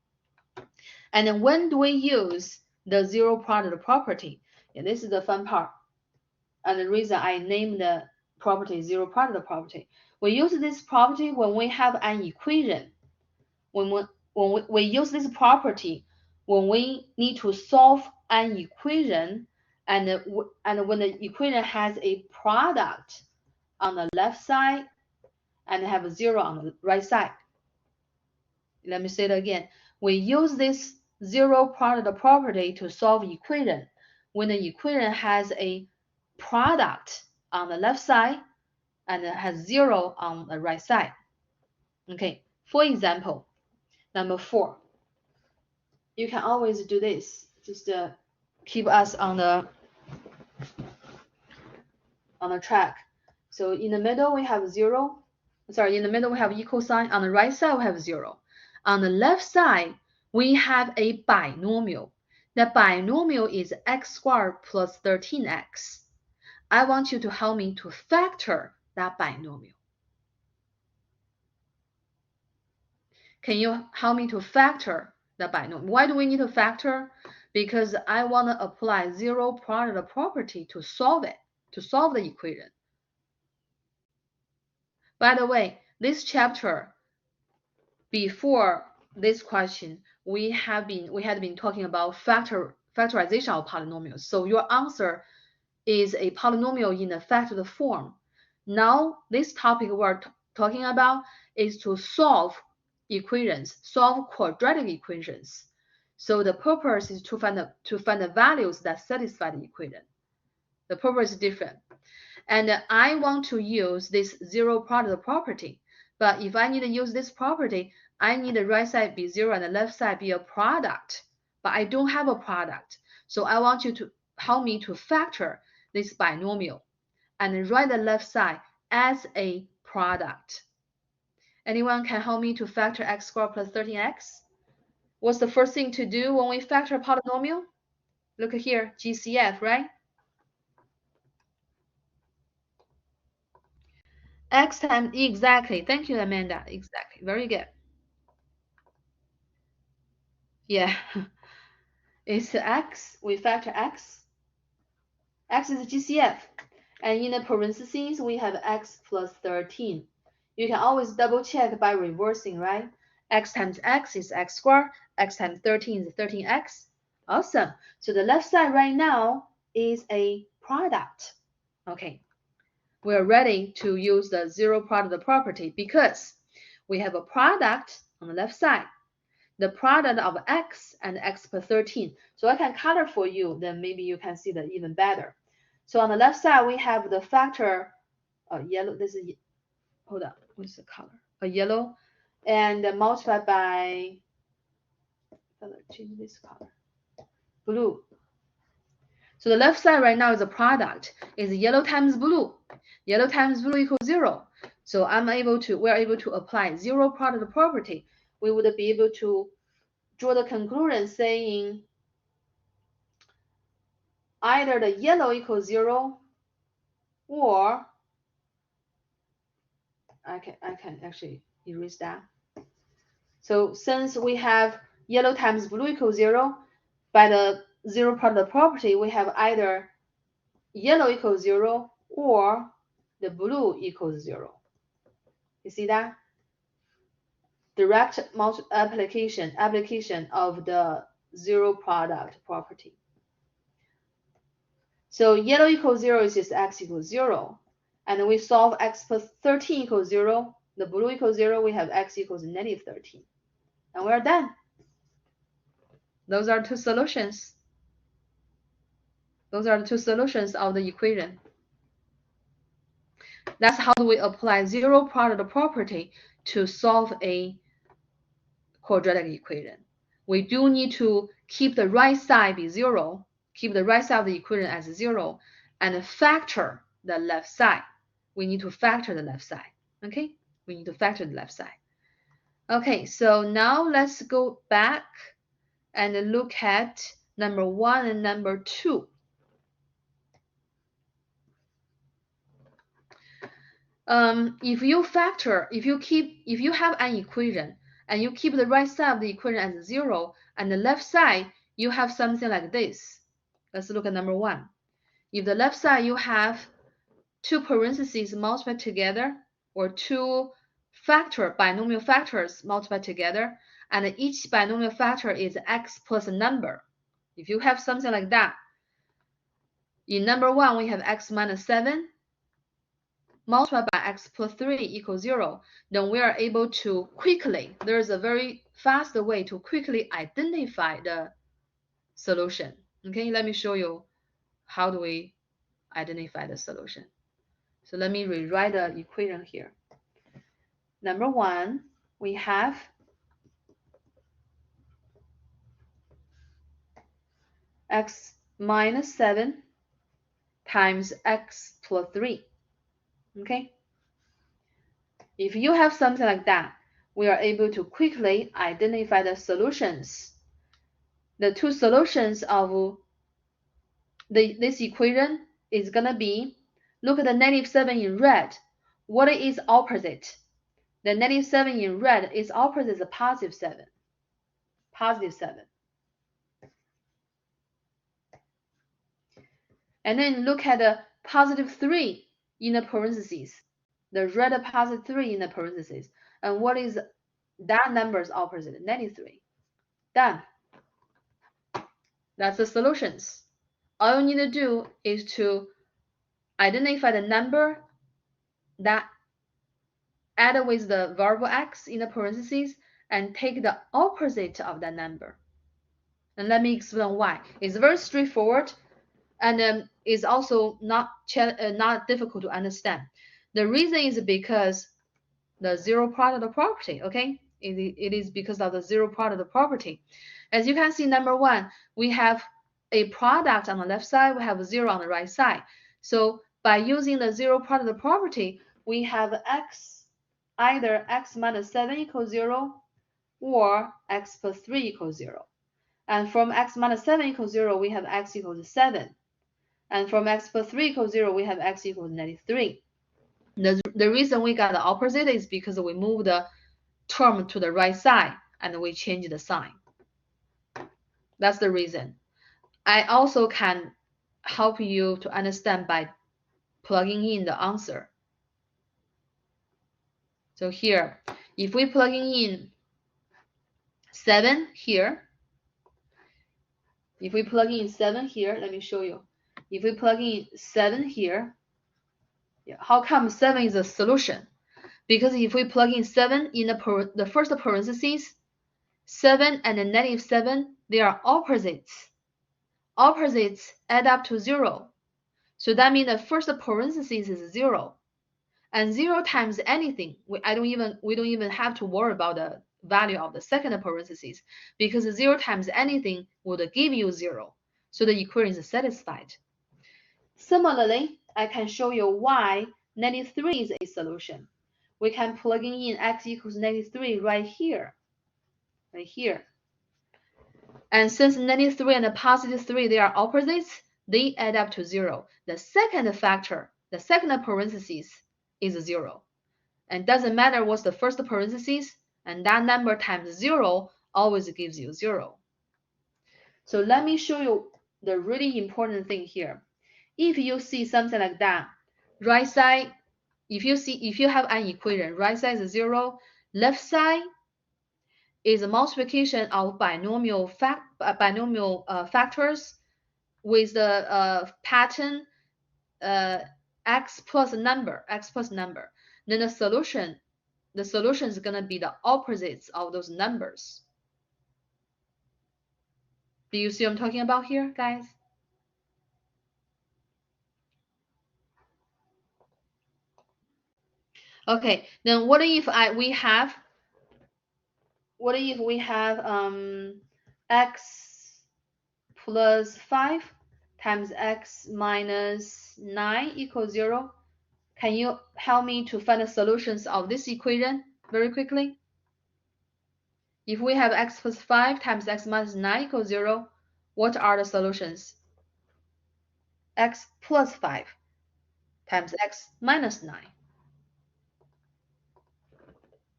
[SPEAKER 1] And then when do we use the zero product property? Yeah, this is the fun part. And the reason I named the property zero product property. We use this property when we have an equation. When we use this property when we need to solve an equation, and when the equation has a product on the left side and have a 0 on the right side. Let me say it again. We use this zero product property to solve equation when the equation has a product on the left side and it has 0 on the right side. Okay, for example, number 4. You can always do this, just keep us on the track. So in the middle we have 0. Sorry, in the middle we have equal sign. On the right side we have 0. On the left side we have a binomial. The binomial is x squared plus 13x. I want you to help me to factor that binomial. Can you help me to factor the binomial? Why do we need to factor? Because I want to apply zero product property to solve it, to solve the equation. By the way, this chapter, before this question, we had been talking about factorization of polynomials. So your answer is a polynomial in a factored form. Now, this topic we're talking about is to solve equations, solve quadratic equations. So the purpose is to find the values that satisfy the equation. The purpose is different. And I want to use this zero product property. But if I need to use this property, I need the right side be 0 and the left side be a product. But I don't have a product. So I want you to help me to factor this binomial and write the left side as a product. Anyone can help me to factor x squared plus 13x? What's the first thing to do when we factor a polynomial? Look here, GCF, right? X times, exactly. Thank you, Amanda. Exactly. Very good. Yeah. It's x. We factor x. X is GCF. And in the parentheses, we have x plus 13. You can always double check by reversing, right? X times x is x squared. X times 13 is 13x. Awesome. So the left side right now is a product. Okay. We're ready to use the zero product property because we have a product on the left side, the product of x and x plus 13. So I can color for you, then maybe you can see that even better. So on the left side, we have the factor yellow. This is, hold on, what's the color? A yellow, and multiplied by, change this color, blue. So the left side right now is a product, is yellow times blue. Yellow times blue equals 0. So we're able to apply zero product property. We would be able to draw the conclusion saying either the yellow equals 0 or I can actually erase that. So since we have yellow times blue equals 0, by the zero product property, we have either yellow equals 0 or the blue equals 0. You see that? Direct application of the zero product property. So yellow equals 0 is just x equals 0. And we solve x plus 13 equals 0. The blue equals 0, we have x equals negative 13. And we're done. Those are two solutions. Those are the two solutions of the equation. That's how we apply zero product property to solve a quadratic equation. We do need to keep the right side be 0, keep the right side of the equation as 0, and factor the left side. We need to factor the left side. Okay? We need to factor the left side. Okay, so now let's go back and look at number 1 and number 2. If you have an equation and you keep the right side of the equation as 0 and the left side you have something like this. Let's look at number 1. If the left side you have two parentheses multiplied together, or two binomial factors multiplied together, and each binomial factor is x plus a number. If you have something like that, in number 1 we have x minus 7 multiplied by x plus 3 equals 0, then we are able to quickly, there's a very fast way to quickly identify the solution. Okay, let me show you how do we identify the solution. So let me rewrite the equation here. Number 1, we have x minus 7 times x plus 3. Okay? If you have something like that, we are able to quickly identify the solutions. The two solutions of this equation is going to be, look at the negative 7 in red. What is opposite? The negative 7 in red is opposite the positive 7. Positive 7. And then look at the positive 3 in the parentheses. The red positive 3 in the parentheses. And what is that number's opposite? Negative 3. Done. That's the solutions. All you need to do is to identify the number that add with the variable x in the parentheses and take the opposite of that number. And let me explain why. It's very straightforward and is also not difficult to understand. The reason is because the zero product property, okay? It is because of the zero product property. As you can see, number 1, we have a product on the left side, we have a 0 on the right side. So by using the zero product property, we have either x minus 7 equals 0 or x plus 3 equals 0. And from x minus 7 equals 0, we have x equals 7. And from x plus 3 equals 0, we have x equals negative 3. The reason we got the opposite is because we move the term to the right side and we change the sign. That's the reason. I also can help you to understand by plugging in the answer. So here, if we plugging in 7 here, if we plug in 7 here, let me show you. If we plug in 7 here, how come 7 is a solution? Because if we plug in 7 in the first parentheses, 7 and the negative 7, they are opposites. Opposites add up to 0. So that means the first parentheses is 0. And 0 times anything, we don't even have to worry about the value of the second parentheses, because 0 times anything would give you 0. So the equation is satisfied. Similarly, I can show you why negative 3 is a solution. We can plug in x equals negative 3 right here. Right here. And since negative 3 and the positive 3, they are opposites, they add up to 0. The second factor, the second parentheses, is 0. And doesn't matter what's the first parentheses, and that number times 0 always gives you 0. So let me show you the really important thing here. If you see something like that, right side, if you have an equation, right side is 0, left side is a multiplication of binomial factors with the pattern x plus number, then the solution is gonna be the opposites of those numbers. Do you see what I'm talking about here, guys? Okay, then what if we have x plus 5 times x minus 9 equals 0? Can you help me to find the solutions of this equation very quickly? If we have x plus 5 times x minus 9 equals 0, what are the solutions? X plus 5 times x minus 9.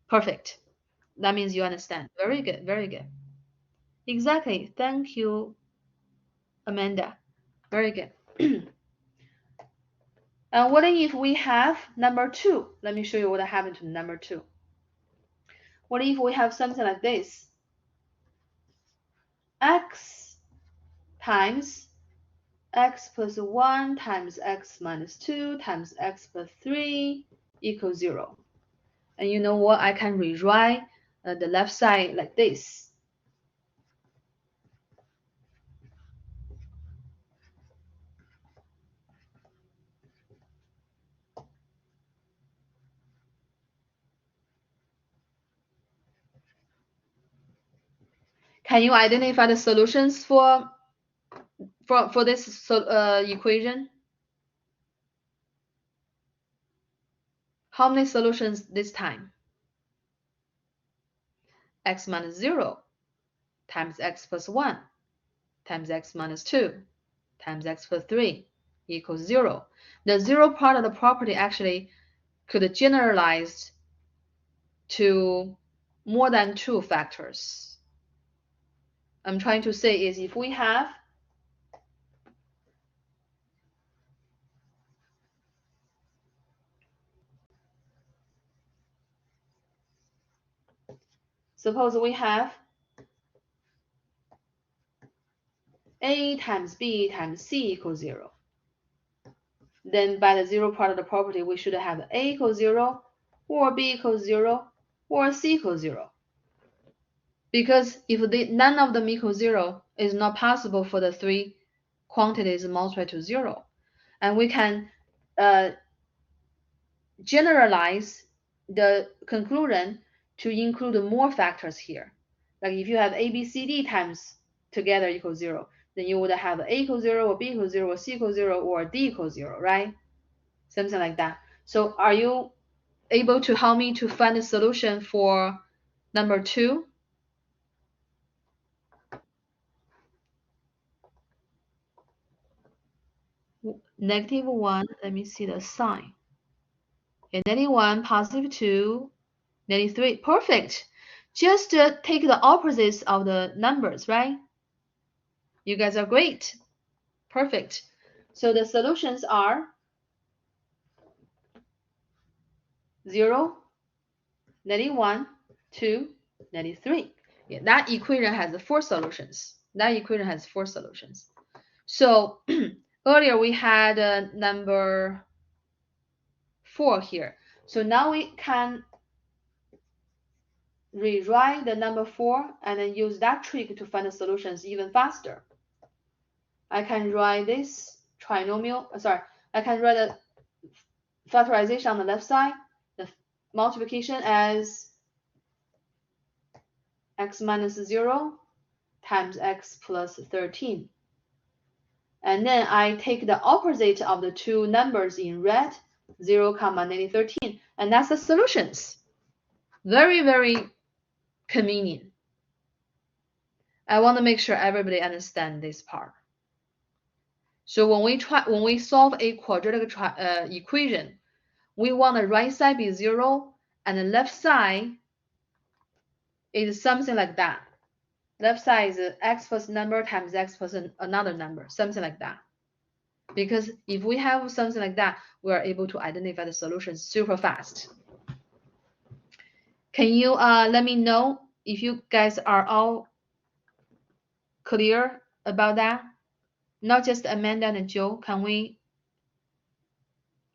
[SPEAKER 1] Perfect. That means you understand. Very good, very good. Exactly. Thank you, Amanda. Very good. And what if we have number 2? Let me show you what happened to number 2. What if we have something like this? X times x plus 1 times x minus 2 times x plus 3 equals 0. And you know what? I can rewrite the left side like this. Can you identify the solutions for this equation? How many solutions this time? X minus 0 times x plus 1 times x minus 2 times x plus 3 equals 0. The 0 part of the property actually could generalize to more than 2 factors. I'm trying to say is if we have suppose we have a times b times c equals 0. Then by the 0 part of the property, we should have a equals 0, or b equals 0, or c equals 0. Because if none of them equals 0, it's not possible for the 3 quantities multiplied to 0. And we can generalize the conclusion to include more factors here. Like if you have a, b, c, d times together equals 0, then you would have a equals 0, or b equals 0, or c equals 0, or d equals 0, right? Something like that. So are you able to help me to find the solution for number 2? -1, let me see the sign. Okay, -1, +2, -3. Perfect. Just take the opposites of the numbers, right? You guys are great. Perfect. So the solutions are 0, -1, 2, -3. Yeah, that equation has 4 solutions. So earlier we had number 4 here. So now we can rewrite the number 4 and then use that trick to find the solutions even faster. I can write this trinomial, I can write the factorization on the left side, the multiplication as x minus 0 times x plus 13. And then I take the opposite of the 2 numbers in red, 0, -13, and that's the solutions. Very, very convenient. I want to make sure everybody understands this part. So when we solve a quadratic equation, we want the right side be 0 and the left side is something like that. Left side is x plus number times x plus another number, something like that. Because if we have something like that, we are able to identify the solutions super fast. Can you let me know if you guys are all clear about that? Not just Amanda and Joe. Can we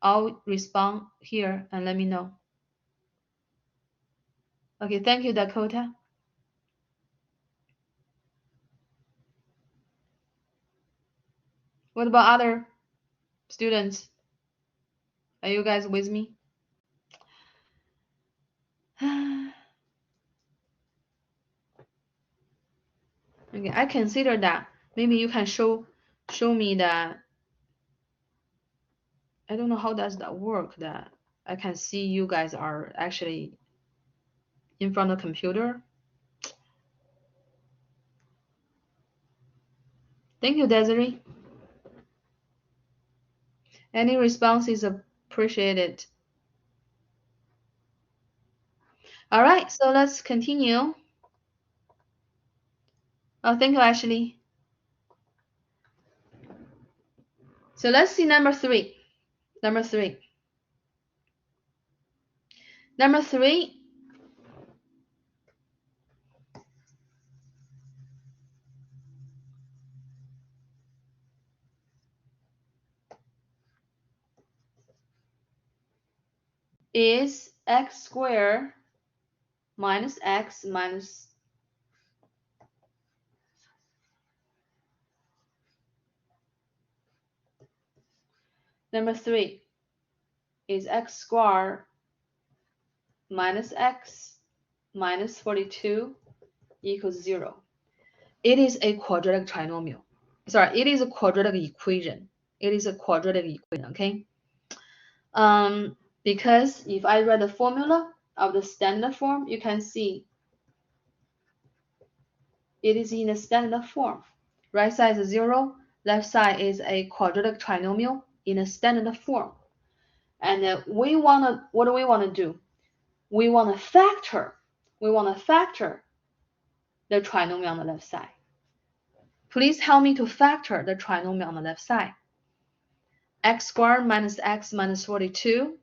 [SPEAKER 1] all respond here and let me know? Okay, thank you, Dakota. What about other students? Are you guys with me? Okay, I consider that maybe you can show me that. I don't know how does that work, that I can see you guys are actually in front of the computer. Thank you, Desiree. Any response is appreciated. All right, so let's continue. Oh, thank you, Ashley. So let's see number 3. Number 3. Number 3 is x squared minus x minus number 3 is x squared minus x minus 42 equals 0. It is a quadratic trinomial. Sorry, it is a quadratic equation. It is a quadratic equation, okay? Because if I write the formula of the standard form, you can see it is in the standard form. Right side is 0, left side is a quadratic trinomial in a standard form. And what do we want to do? We want to factor the trinomial on the left side. Please help me to factor the trinomial on the left side. X squared minus x minus 42.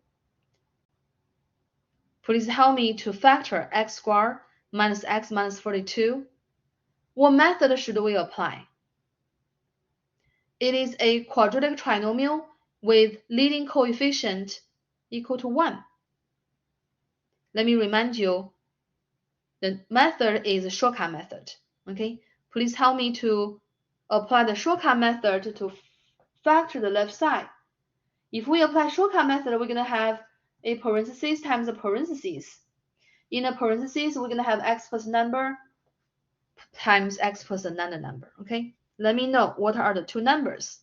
[SPEAKER 1] Please help me to factor x squared minus x minus 42. What method should we apply? It is a quadratic trinomial with leading coefficient equal to 1. Let me remind you, the method is a shortcut method. Okay, please help me to apply the shortcut method to factor the left side. If we apply shortcut method, we're going to have a parenthesis times a parenthesis. In a parenthesis, we're going to have x plus number times x plus another number. Okay, let me know what are the two numbers.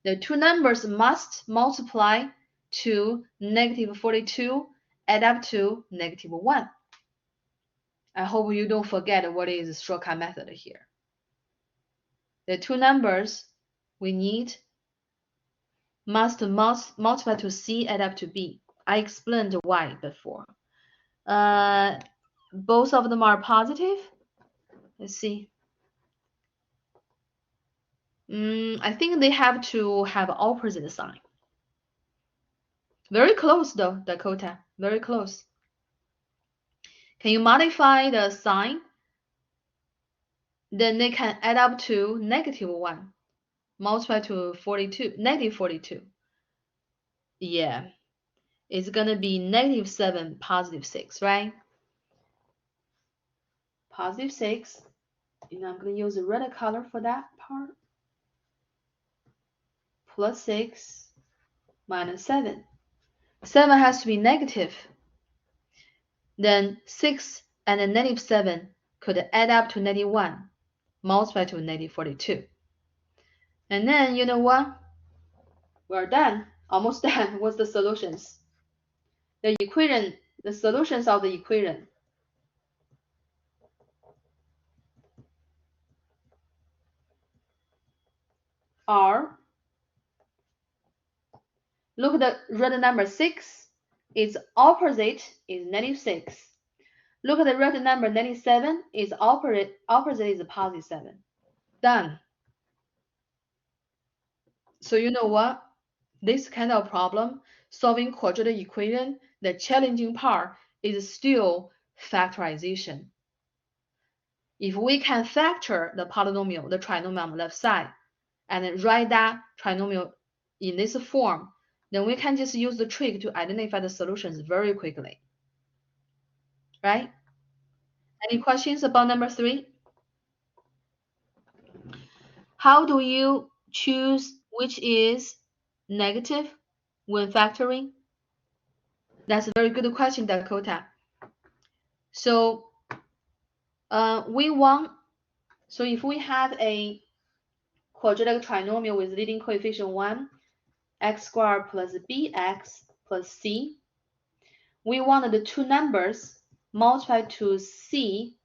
[SPEAKER 1] The two numbers must multiply to negative 42, add up to negative 1. I hope you don't forget what is the shortcut method here. The two numbers we need must multiply to C, add up to B. I explained why before. Both of them are positive. Let's see. I think they have to have opposite sign. Very close though, Dakota. Very close. Can you modify the sign? Then they can add up to negative 1. Multiply to 42, negative 42. Yeah. It's gonna be negative 7, positive 6, right? Positive 6. And I'm gonna use a red color for that part. Plus 6 minus 7. 7 has to be negative. Then 6 and then negative 7 could add up to negative 1, multiply to negative 42. And then, you know what? We're done. Almost done. What's the solutions? The equation, the solutions of the equation are, look at the red number 6. Its opposite is negative 6. Look at the red number 97. Its opposite is positive 7. Done. So you know what? This kind of problem, solving quadratic equation, the challenging part is still factorization. If we can factor the polynomial, the trinomial on the left side, and write that trinomial in this form, then we can just use the trick to identify the solutions very quickly. Right? Any questions about number 3? How do you choose which is negative when factoring? That's a very good question, Dakota. So if we have a quadratic trinomial with leading coefficient 1, x squared plus bx plus c, we want the two numbers multiplied to c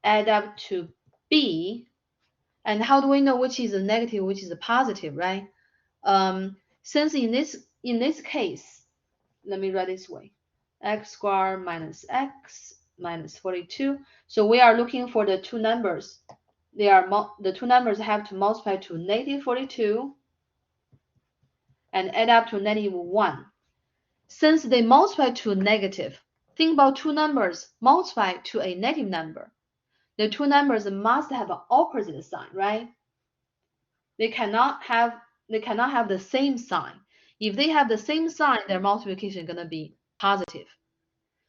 [SPEAKER 1] add up to b. And how do we know which is a negative, which is a positive, right? Since in this case, let me write this way, x squared minus x minus 42. So we are looking for the two numbers. The two numbers have to multiply to negative 42 and add up to negative 1. Since they multiply to negative, think about two numbers multiply to a negative number. The two numbers must have an opposite sign, right? They cannot have the same sign. If they have the same sign, their multiplication is going to be positive.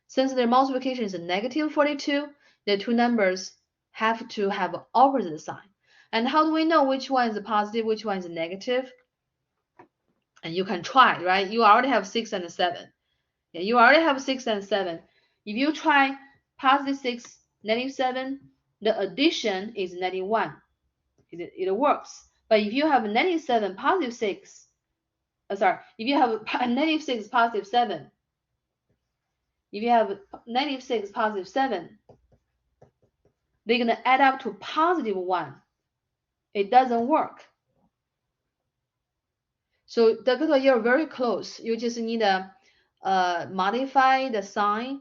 [SPEAKER 1] Since their multiplication is negative 42, the two numbers have to have an opposite sign. And how do we know which one is positive, which one is negative? And you can try, right? You already have 6 and 7. Yeah, you already have 6 and 7. If you try positive 6, negative 7, the addition is negative 1. It works. But if you have negative 7, positive 6, if you have negative 6, positive 7, if you have negative 6, positive 7, they're going to add up to positive 1. It doesn't work. So Dakota, you're very close. You just need to modify the sign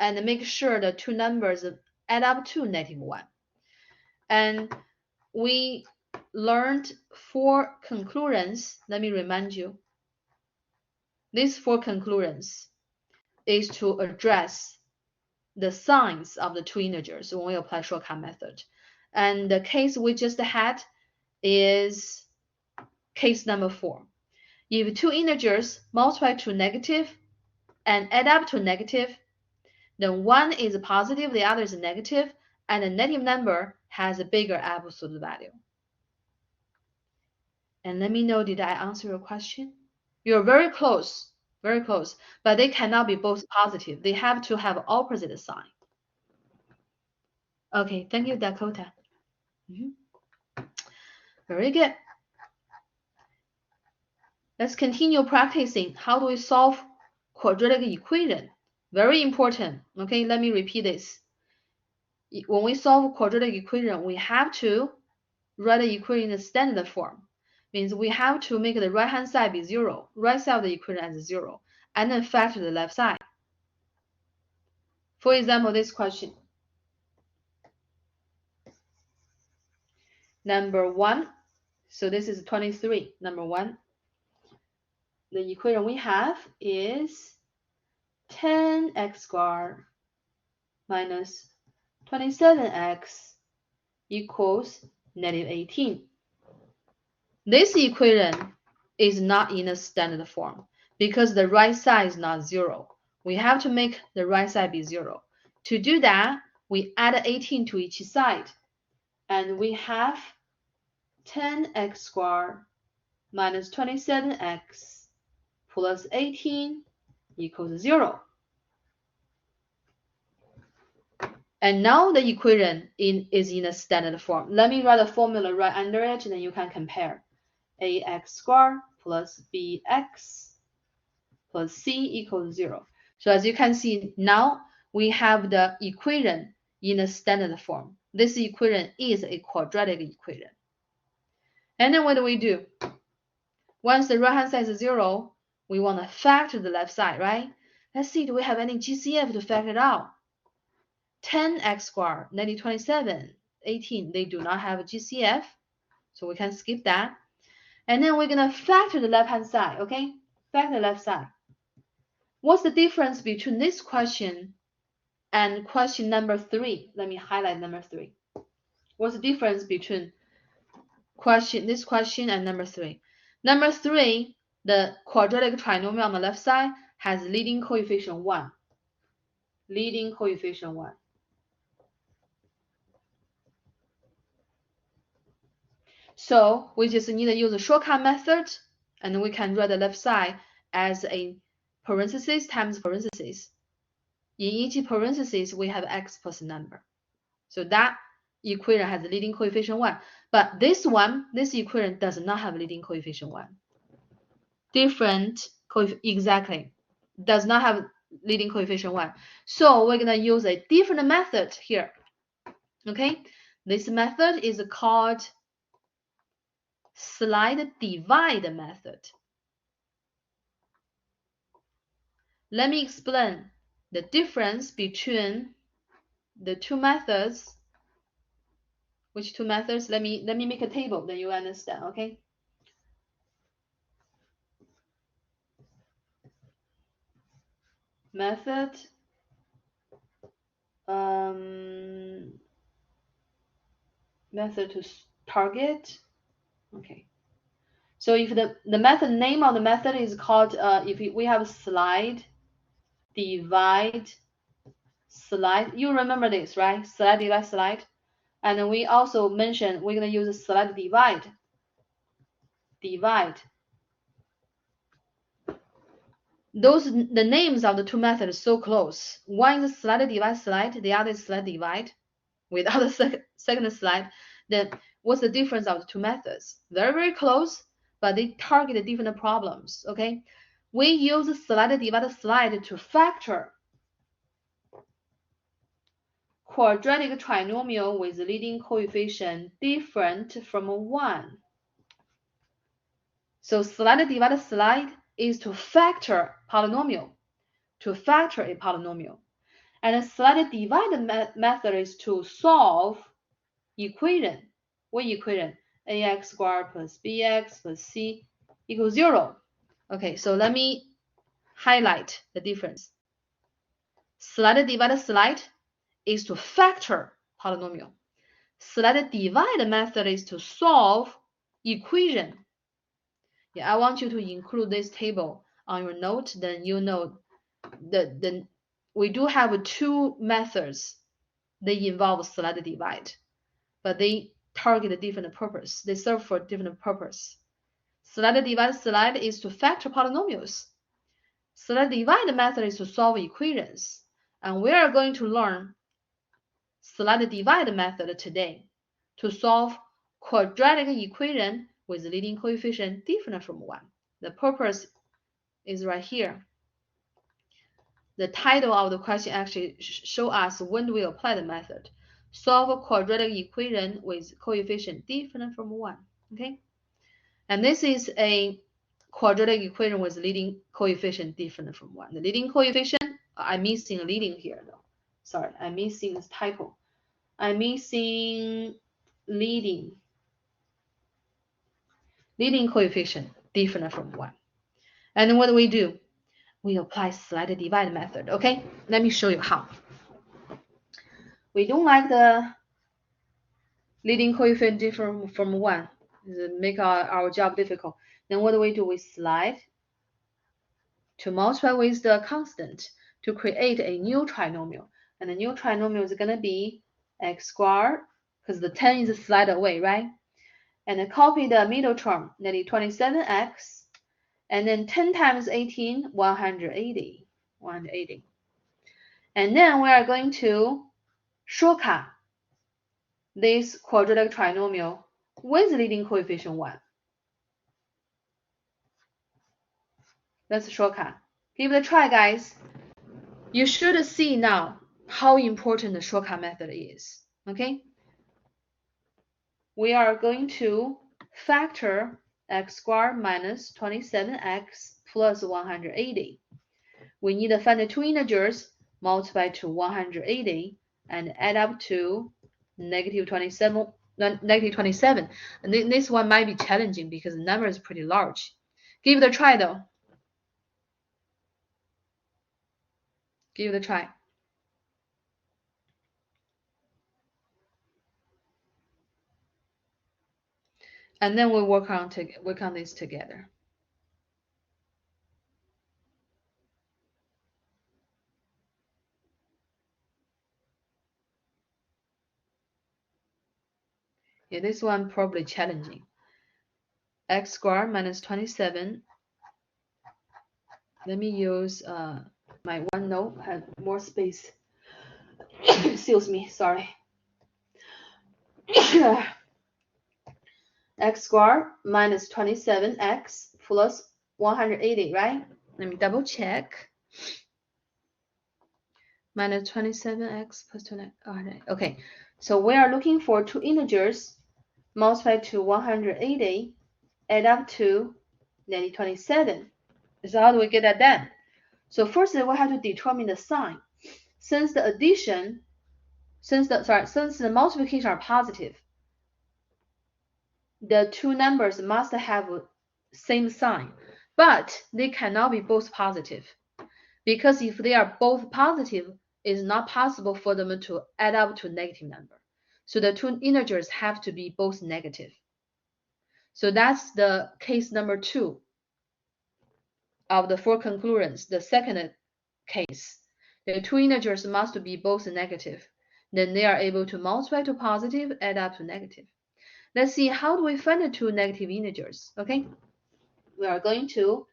[SPEAKER 1] and make sure the two numbers add up to negative 1. And we learned 4 conclusions. Let me remind you. These 4 conclusions is to address the signs of the two integers when we apply shortcut method. And the case we just had is case number 4. If two integers multiply to negative and add up to negative, then one is positive, the other is negative, and the negative number has a bigger absolute value. And let me know, did I answer your question? You're very close, but they cannot be both positive. They have to have opposite sign. Okay, thank you, Dakota. Very good. Let's continue practicing. How do we solve quadratic equation? Very important. Okay, let me repeat this. When we solve quadratic equation, we have to write the equation in the standard form. Means we have to make the right-hand side be 0, right side of the equation as 0, and then factor the left side. For example, this question. Number 1, so this is 23, number 1. The equation we have is 10x squared minus 27x equals negative 18. This equation is not in a standard form because the right side is not 0. We have to make the right side be 0. To do that, we add 18 to each side, and we have 10x squared minus 27x plus 18 equals 0. And now the equation is in a standard form. Let me write a formula right under it, and then you can compare. ax squared plus bx plus c equals 0. So as you can see, now we have the equation in a standard form. This equation is a quadratic equation. And then what do we do? Once the right-hand side is 0, we want to factor the left side, right? Let's see, do we have any GCF to factor it out? 10x squared, negative 27, 18, they do not have a GCF, so we can skip that. And then we're going to factor the left-hand side, okay? Factor the left side. What's the difference between this question and question number 3? Let me highlight number 3. What's the difference between this question and number 3. Number 3, the quadratic trinomial on the left side has leading coefficient 1. Leading coefficient 1. So we just need to use a shortcut method, and we can write the left side as a parenthesis times parenthesis. In each parenthesis, we have x plus number. So that equation has leading coefficient 1. But this equation does not have leading coefficient 1. Different exactly. Does not have leading coefficient 1. So we're going to use a different method here. Okay? This method is called slide divide method. Let me explain the difference between the two methods. Which two methods? Let me make a table, then you understand, okay? Method method to target. Okay. So if the method name of the method is called if we have slide divide slide, you remember this, right? Slide divide slide. And then we also mentioned we're going to use slide divide. The names of the two methods so close. One is slide divide slide, the other is slide divide without the second slide. Then what's the difference of the two methods? Very, very close, but they target different problems. Okay, we use slide divide slide to factor quadratic trinomial with leading coefficient different from 1. So slide divide slide is to factor polynomial, to factor a polynomial. And a slide divide method is to solve equation. What equation? Ax squared plus bx plus c equals 0. Okay, so let me highlight the difference. Slide divide slide is to factor polynomial. Slide divide method is to solve equation. Yeah, I want you to include this table on your note, then you know we do have two methods. They involve slide divide, but they target a different purpose. They serve for a different purpose. Slide divide slide is to factor polynomials. Slide divide method is to solve equations. And we are going to learn slide divide method today to solve quadratic equation with leading coefficient different from 1. The purpose is right here. The title of the question actually show us when do we apply the method. Solve a quadratic equation with coefficient different from 1. Okay? And this is a quadratic equation with leading coefficient different from 1. The leading coefficient, I'm missing leading here though. Sorry, I'm missing this typo. I'm missing leading coefficient different from 1. And what do? We apply slide divide method. Okay, let me show you how. We don't like the leading coefficient different from 1. Make our job difficult. Then what do? We slide to multiply with the constant to create a new trinomial. And the new trinomial is going to be x squared, because the 10 is a slide away, right? And then copy the middle term, that is 27x, and then 10 times 18, 180. And then we are going to shortcut this quadratic trinomial with leading coefficient 1. Let's shortcut. Give it a try, guys. You should see now how important the shortcut method is. Okay? We are going to factor x squared minus 27x plus 180. We need to find the two integers, multiply to 180, and add up to negative 27. And this one might be challenging because the number is pretty large. Give it a try though. Give it a try. And then we work on this together. Yeah, this one probably challenging. X squared minus 27. Let me use my OneNote, have more space. Excuse me, sorry. X squared minus 27x plus 180, right? Let me double check. Minus 27x plus 29. Okay, so we are looking for two integers multiplied to 180, add up to negative 27. So how do we get that done? So first we have to determine the sign. Since the multiplication are positive, the two numbers must have same sign, but they cannot be both positive, because if they are both positive, it's not possible for them to add up to a negative number. So the two integers have to be both negative. So that's the case number 2 of the 4 concurrence, the second case. The two integers must be both negative. Then they are able to multiply to positive, add up to negative. Let's see, how do we find the two negative integers? Okay, we are going to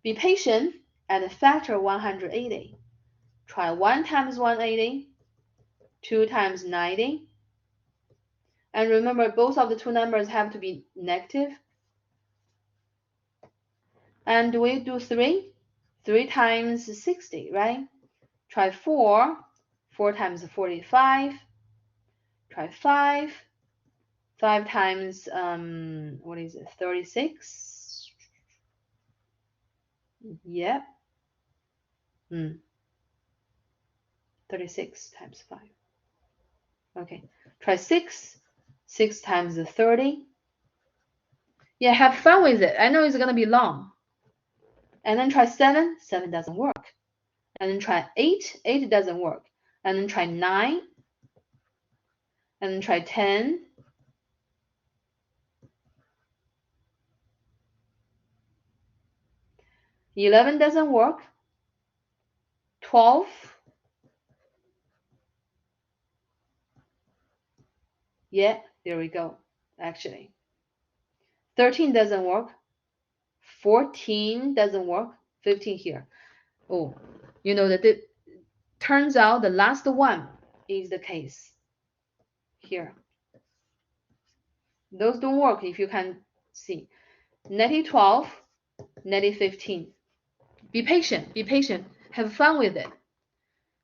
[SPEAKER 1] be patient and factor 180. Try 1 times 180, 2 times 90. And remember, both of the two numbers have to be negative. And we do 3. 3 times 60, right? Try 4. 4 times 45. Try 5. 5 times, 36? Yep. 36 times 5. Okay. Try 6. 6 times 30. Yeah, have fun with it. I know it's going to be long. And then try 7. 7 doesn't work. And then try 8. 8 doesn't work. And then try 9. And then try 10. 11 doesn't work. 12. Yeah, there we go, actually. 13 doesn't work. 14 doesn't work. 15 here. Oh, you know that it turns out the last one is the case here. Those don't work if you can see. Negative 12, negative 15. Be patient, be patient. Have fun with it.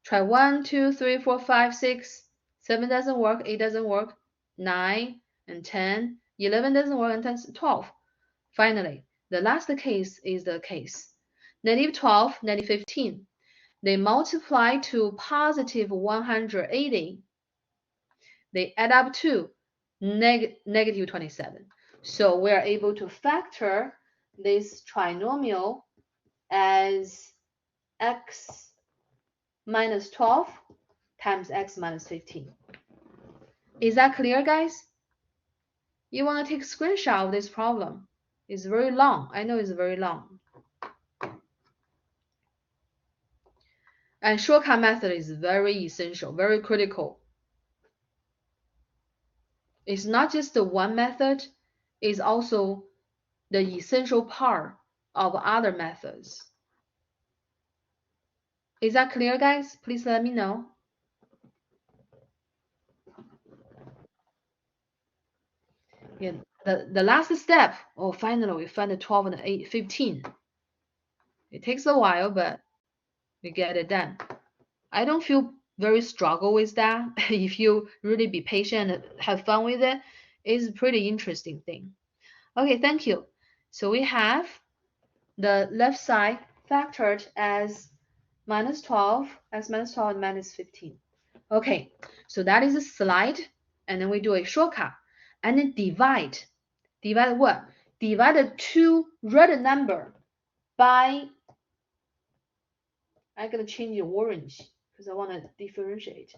[SPEAKER 1] Try 1, 2, 3, 4, 5, 6. 7 doesn't work, 8 doesn't work, 9 and 10, 11 doesn't work, and 10, 12. Finally, the last case is the case. Negative 12, negative 15. They multiply to positive 180. They add up to negative 27. So we are able to factor this trinomial as x minus 12 times x minus 15. Is that clear, guys? You want to take a screenshot of this problem. It's very long. I know it's very long. And shortcut method is very essential, very critical. It's not just the one method, it's also the essential part of other methods. Is that clear, guys? Please let me know. Yeah, the last step, oh, finally we find the 12 and 8, 15. It takes a while, but we get it done. I don't feel very struggle with that. If you really be patient and have fun with it, it's a pretty interesting thing. Okay, thank you. So we have the left side factored as minus 12, x minus 12 and minus 15. Okay, so that is a slide, and then we do a shortcut, and then divide. Divide what? Divide the two red number by, I'm gonna change the orange because I want to differentiate.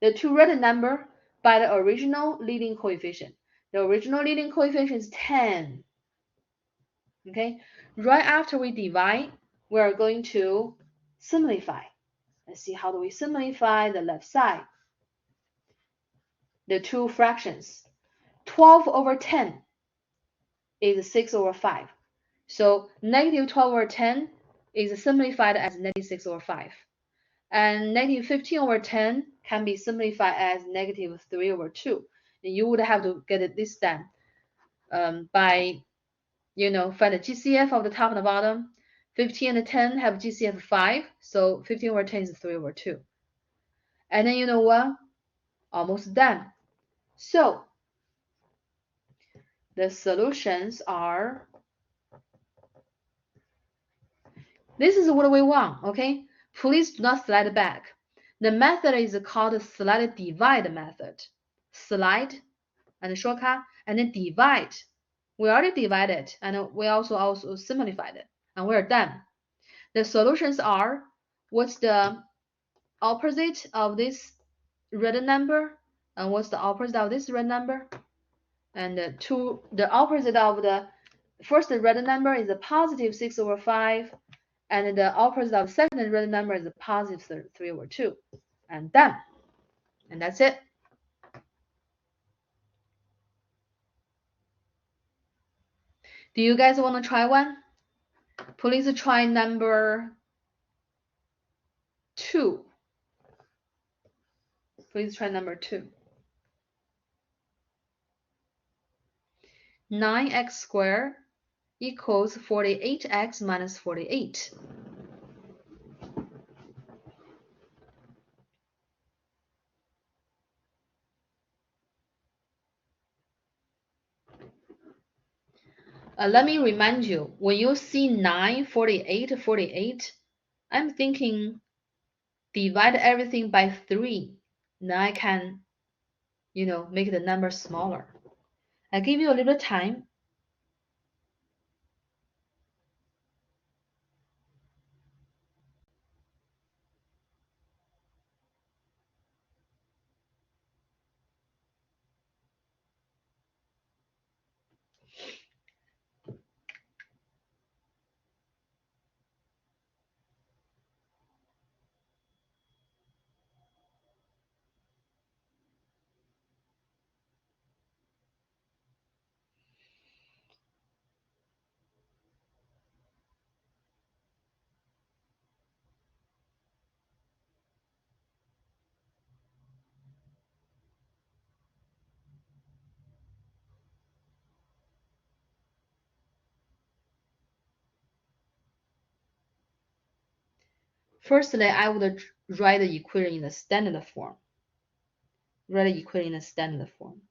[SPEAKER 1] The two red number by the original leading coefficient. The original leading coefficient is 10. Okay, right after we divide, we are going to simplify. Let's see, how do we simplify the left side? The two fractions. 12 over 10 is 6 over 5. So negative 12 over 10 is simplified as negative 6 over 5. And negative 15 over 10 can be simplified as negative 3 over 2. And you would have to get this done by, find the GCF of the top and the bottom. 15 and 10 have GCF 5, so 15 over 10 is 3 over 2. And then you know what? Almost done. So the solutions are, this is what we want, okay? Please do not slide back. The method is called slide divide method. Slide and shortcut and then divide. We already divided and we also simplified it and we're done. The solutions are, what's the opposite of this red number and what's the opposite of this red number? And the opposite of the first red number is a positive 6 over 5, and the opposite of the second red number is a positive 3 over 2. And done. And that's it. Do you guys want to try one? Please try number 2. Please try number 2. 9x squared equals 48x minus 48. Let me remind you, when you see 9, 48, 48, I'm thinking divide everything by 3. Now I can, make the number smaller. I give you a little time. Firstly, I would write the equation in the standard form. Write the equation in the standard form.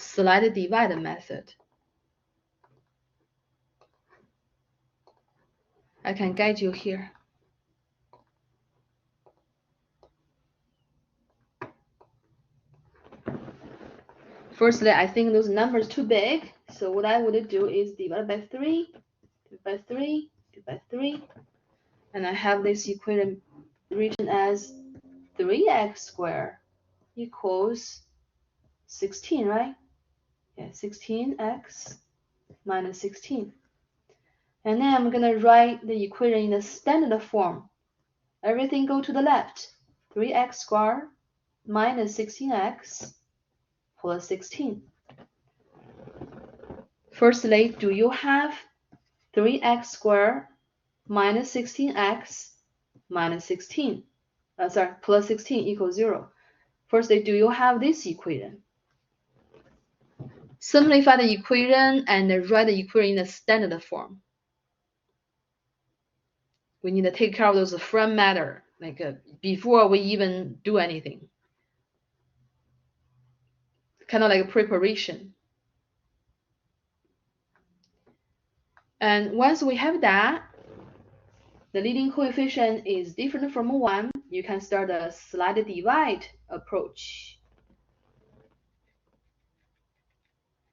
[SPEAKER 1] Slide divide method. I can guide you here. Firstly, I think those numbers too big, so what I would do is divide by 3, divide by 3, divide by 3, and I have this equation written as 3x squared equals 16, right? Yeah, 16x minus 16. And then I'm gonna write the equation in the standard form. Everything go to the left. 3x squared minus 16x plus 16. Firstly, do you have 3x squared minus 16x minus 16? Plus 16 equals 0. Firstly, do you have this equation? simplify the equation and write the equation in the standard form. We need to take care of those front matter, like before we even do anything. Kind of like a preparation. And once we have that, the leading coefficient is different from 1, you can start a slide divide approach.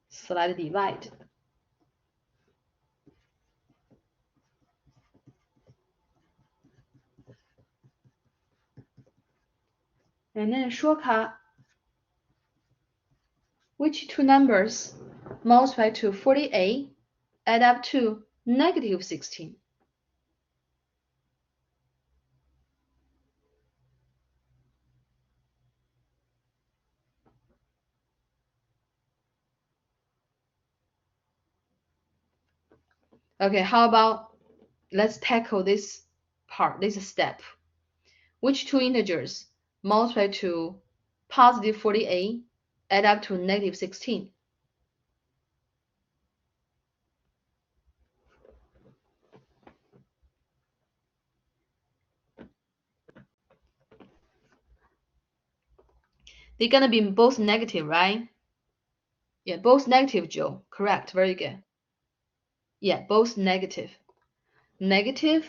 [SPEAKER 1] Slide divide. And then shortcut, which two numbers multiply to 48 add up to negative 16? Okay, how about let's tackle this part, this step. Which two integers multiply to positive 48 add up to negative 16? They're gonna be both negative, right? Yeah, both negative, Joe. Correct, very good. Yeah, both negative. Negative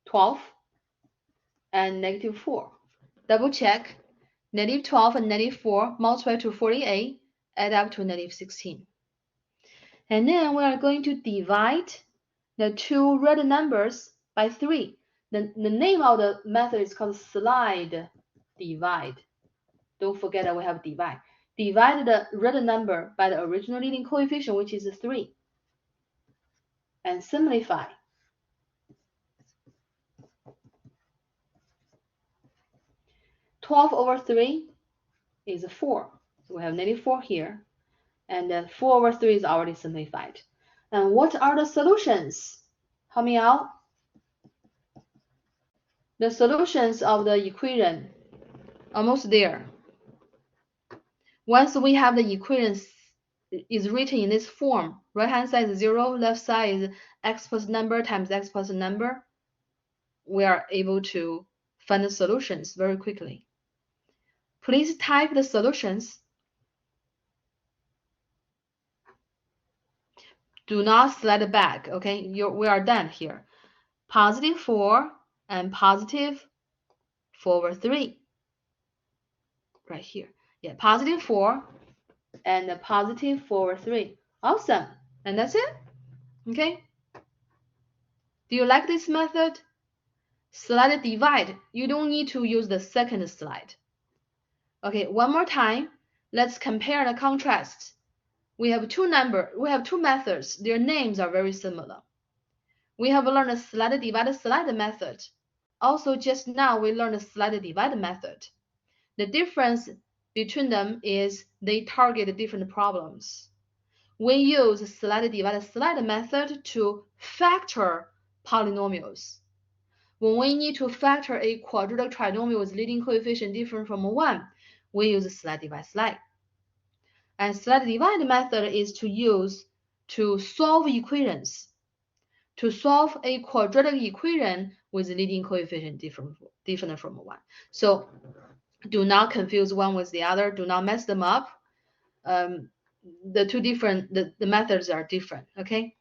[SPEAKER 1] 12 and negative 4. Double check. Negative 12 and negative 4 multiply to 48 add up to negative 16. And then we are going to divide the two red numbers by 3. The name of the method is called slide divide. Don't forget that we have divide. Divide the red number by the original leading coefficient, which is 3. And simplify. (12/3) is 4. So we have negative 4 here. And then 4/3 is already simplified. And what are the solutions? Help me out. The solutions of the equation, almost there. Once we have the equation is written in this form, right hand side is 0, left side is x plus number times x plus number, we are able to find the solutions very quickly. Please type the solutions. Do not slide back, okay? We are done here. Positive 4 and positive 4/3. Right here. Yeah, positive 4 and a positive 4/3. Awesome. And that's it. Okay. Do you like this method? Slide divide. You don't need to use the second slide. Okay, one more time. Let's compare the contrasts. We have two methods. Their names are very similar. We have learned the slide divide slide method. Also, just now we learned the slide divide method. The difference between them is they target different problems. We use slide divide slide method to factor polynomials. When we need to factor a quadratic trinomial with leading coefficient different from 1, we use slide divide slide. And slide divide method is to use to solve equations. To solve a quadratic equation with leading coefficient different from 1. So do not confuse one with the other. Do not mess them up. The methods are different, okay?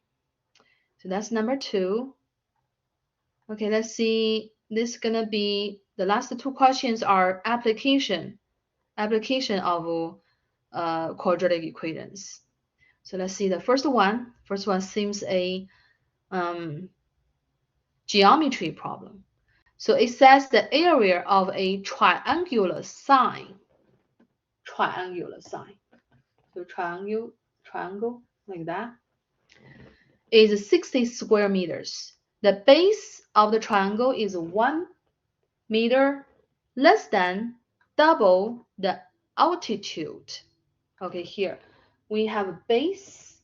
[SPEAKER 1] So that's number 2. Okay, let's see. This is gonna be the last two questions are application of quadratic equations. So let's see the first one. First one seems a geometry problem. So it says the area of a triangular sign. So triangle like that is 60 square meters. The base of the triangle is 1 meter less than double the altitude. Okay, here we have base,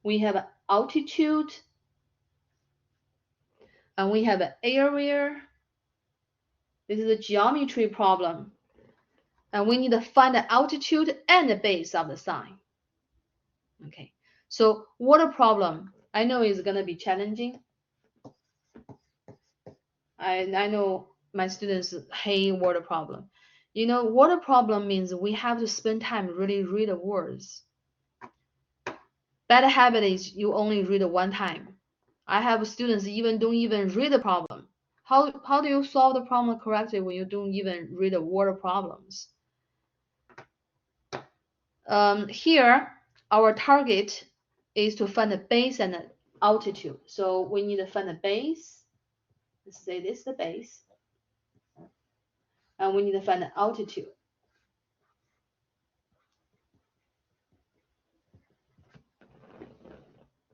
[SPEAKER 1] we have altitude, and we have area. This is a geometry problem. And we need to find the altitude and the base of the sign. Okay, so water problem, I know is going to be challenging. I know my students hate water problem. You know, water problem means we have to spend time really read the words. Bad habit is you only read it one time. I have students don't even read the problem. How do you solve the problem correctly when you don't even read the water problems? Here, our target is to find the base and the altitude. So we need to find the base. Let's say this is the base. And we need to find the altitude.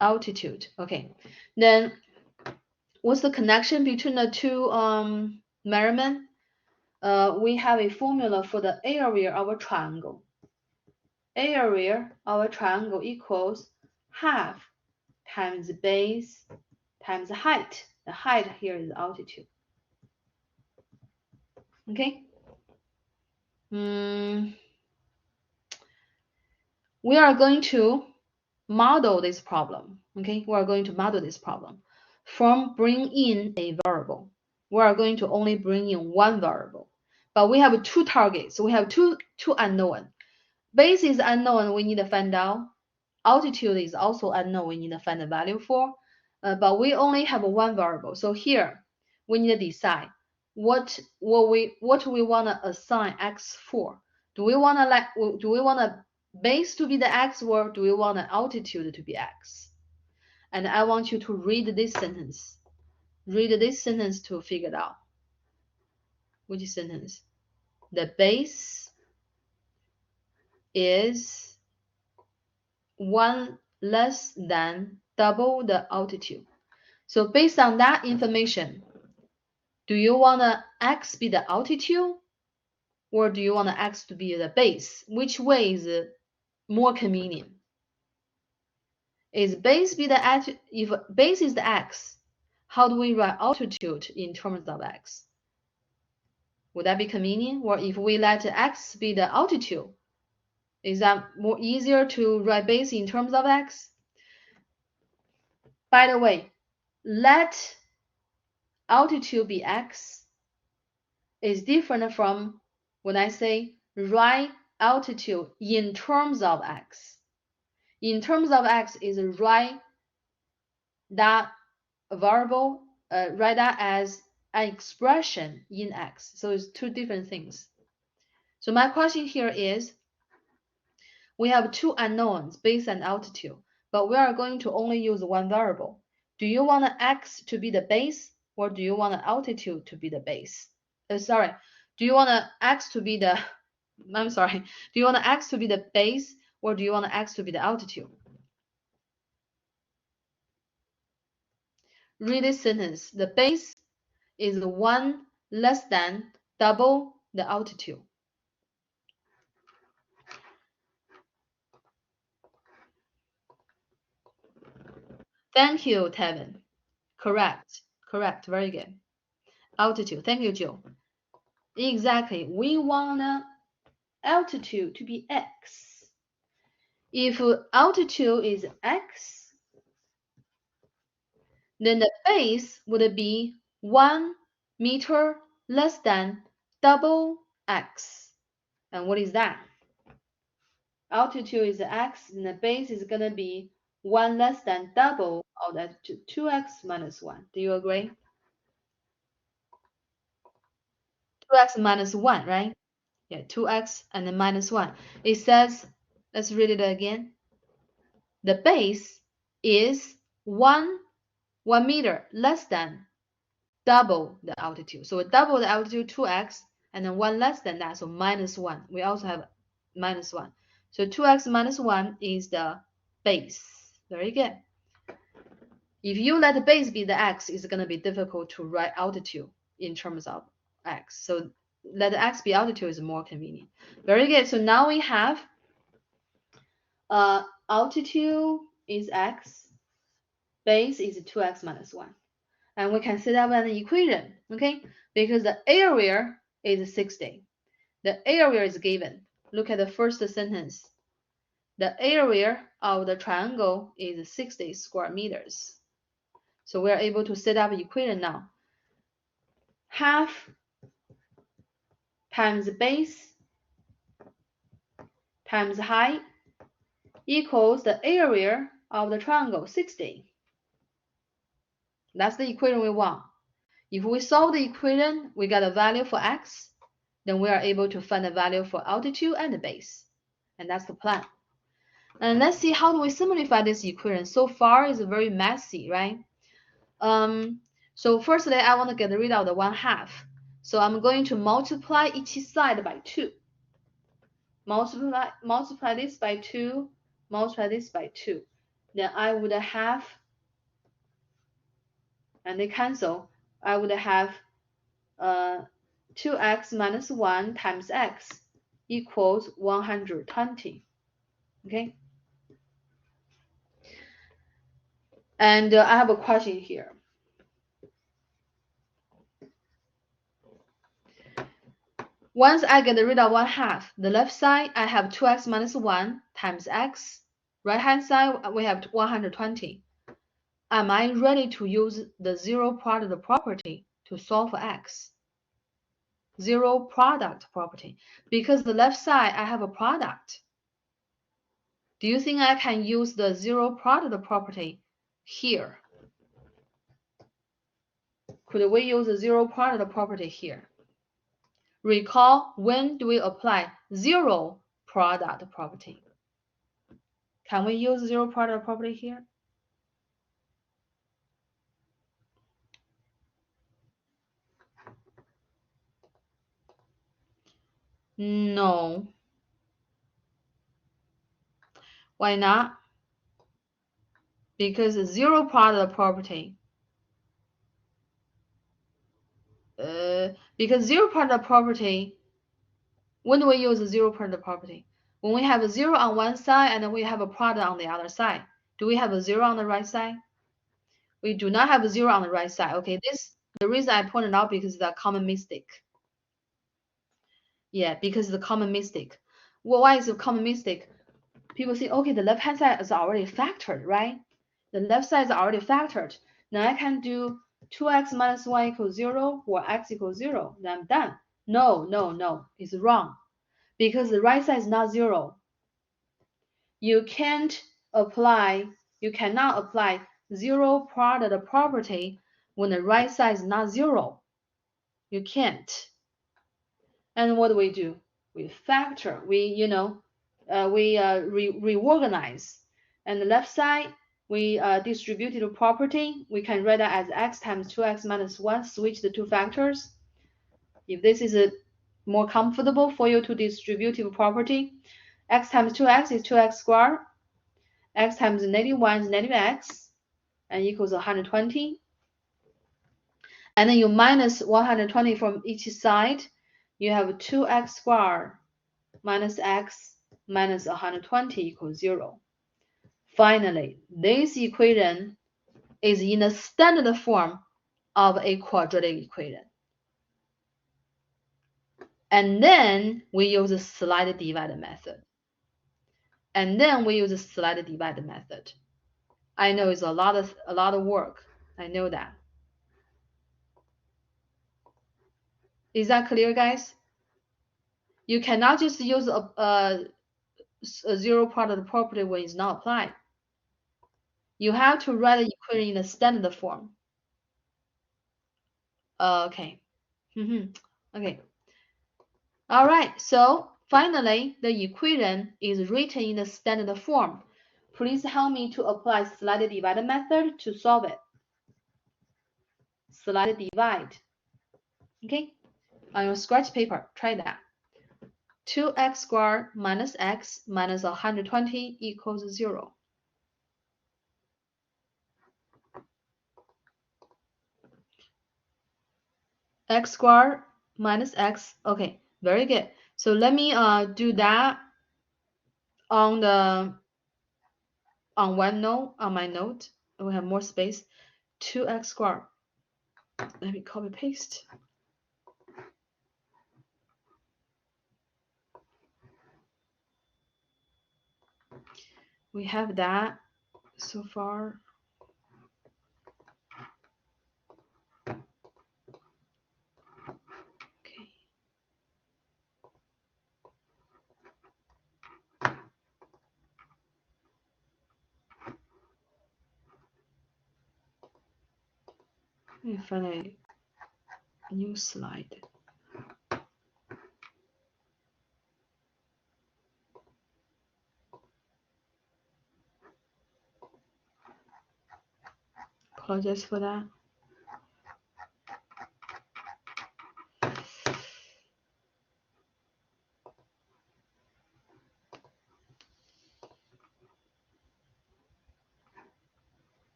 [SPEAKER 1] Altitude. Okay. Then what's the connection between the two measurement? We have a formula for the area of a triangle. Area of a triangle equals half times base times height. The height here is altitude. Okay. We are going to model this problem. Okay, we are going to model this problem from bring in a variable. We are going to only bring in one variable, but we have two targets. So we have two unknown. Base is unknown. We need to find out. Altitude is also unknown. We need to find the value for. But we only have one variable. So here we need to decide what we want to assign x for. Do we want to base to be the x, or do we want the altitude to be x? And I want you to read this sentence. Read this sentence to figure it out. Which sentence? The base is 1 less than double the altitude. So based on that information, do you want the x be the altitude, or do you want the x to be the base? Which way is more convenient? Is base be the if base is the x, how do we write altitude in terms of x? Would that be convenient? Or if we let x be the altitude, is that more easier to write base in terms of x? By the way, let altitude be x is different from when I say write altitude in terms of x. In terms of x is write that variable, write that as an expression in x. So it's two different things. So my question here is, we have two unknowns, base and altitude, but we are going to only use one variable. Do you want the x to be the base, or do you want the altitude to be the base? Do you want the x to be the, do you want the x to be the base, or do you want the x to be the altitude? Read this sentence. The base is 1 less than double the altitude. Thank you, Tevin. Correct. Very good. Altitude. Thank you, Joe. Exactly. We want altitude to be x. If altitude is x, then the base would be 1 meter less than double x. And what is that? Altitude is x, and the base is going to be 1 less than double of that, 2x minus 1. Do you agree? 2x minus 1, right? Yeah, 2x and then minus 1. It says, let's read it again. The base is 1 meter less than double the altitude. So we double the altitude, 2x, and then 1 less than that, so minus 1. We also have minus 1. So 2x minus 1 is the base. Very good. If you let the base be the x, it's going to be difficult to write altitude in terms of x. So let the x be altitude is more convenient. Very good. So now we have altitude is x, base is 2x minus 1. And we can set up an equation, okay? Because the area is 60. The area is given. Look at the first sentence. The area of the triangle is 60 square meters. So we are able to set up equation now. Half times base times height equals the area of the triangle, 60. That's the equation we want. If we solve the equation, we get a value for x, then we are able to find a value for altitude and the base. And that's the plan. And let's see how do we simplify this equation. So far it's very messy, right? So firstly, I want to get rid of the 1/2. So I'm going to multiply each side by 2. Multiply this by 2, multiply this by 2. Then I would have, and they cancel, I would have 2x minus 1 times x equals 120. Okay? And I have a question here. Once I get rid of 1/2, the left side I have 2x minus 1 times x. Right hand side we have 120. Am I ready to use the zero product property to solve for x? Zero product property. Because the left side I have a product. Do you think I can use the zero product property here? Could we use the zero product property here? Recall, when do we apply zero product property? Can we use zero product property here? No. Why not? Because zero product property. Because zero product property, when do we use zero product property? When we have a zero on one side and then we have a product on the other side. Do we have a zero on the right side? We do not have a zero on the right side. Okay, the reason I pointed out because it's a common mistake. Yeah, because it's a common mistake. Well, why is it a common mistake? People say, okay, the left-hand side is already factored, right? The left side is already factored. Now I can do 2x minus 1 equals 0 or x equals 0. Then I'm done. No, it's wrong. Because the right side is not 0. You cannot apply zero product property when the right side is not 0. You can't. And what do? We factor. We reorganize. And the left side, we distributed property. We can write that as x times 2x minus 1. Switch the two factors. If this is more comfortable for you to distributive property, x times 2x is 2x squared. X times negative 1 is negative x, and equals 120. And then you minus 120 from each side. You have 2x squared minus x minus 120 equals 0. Finally, this equation is in the standard form of a quadratic equation. And then we use a slight divide method. I know it's a lot of work. I know that. Is that clear, guys? You cannot just use a zero product property when it's not applied. You have to write the equation in the standard form. Okay. Okay. All right. So finally, the equation is written in the standard form. Please help me to apply slight divide method to solve it. Slight divide. Okay. On your scratch paper, try that. 2x squared minus x minus 120 equals 0. X squared minus x. Okay, very good. So let me do that on OneNote, on my note. We have more space. 2x squared. Let me copy paste. We have that so far. Okay. Let me find a new slide. Apologize for that.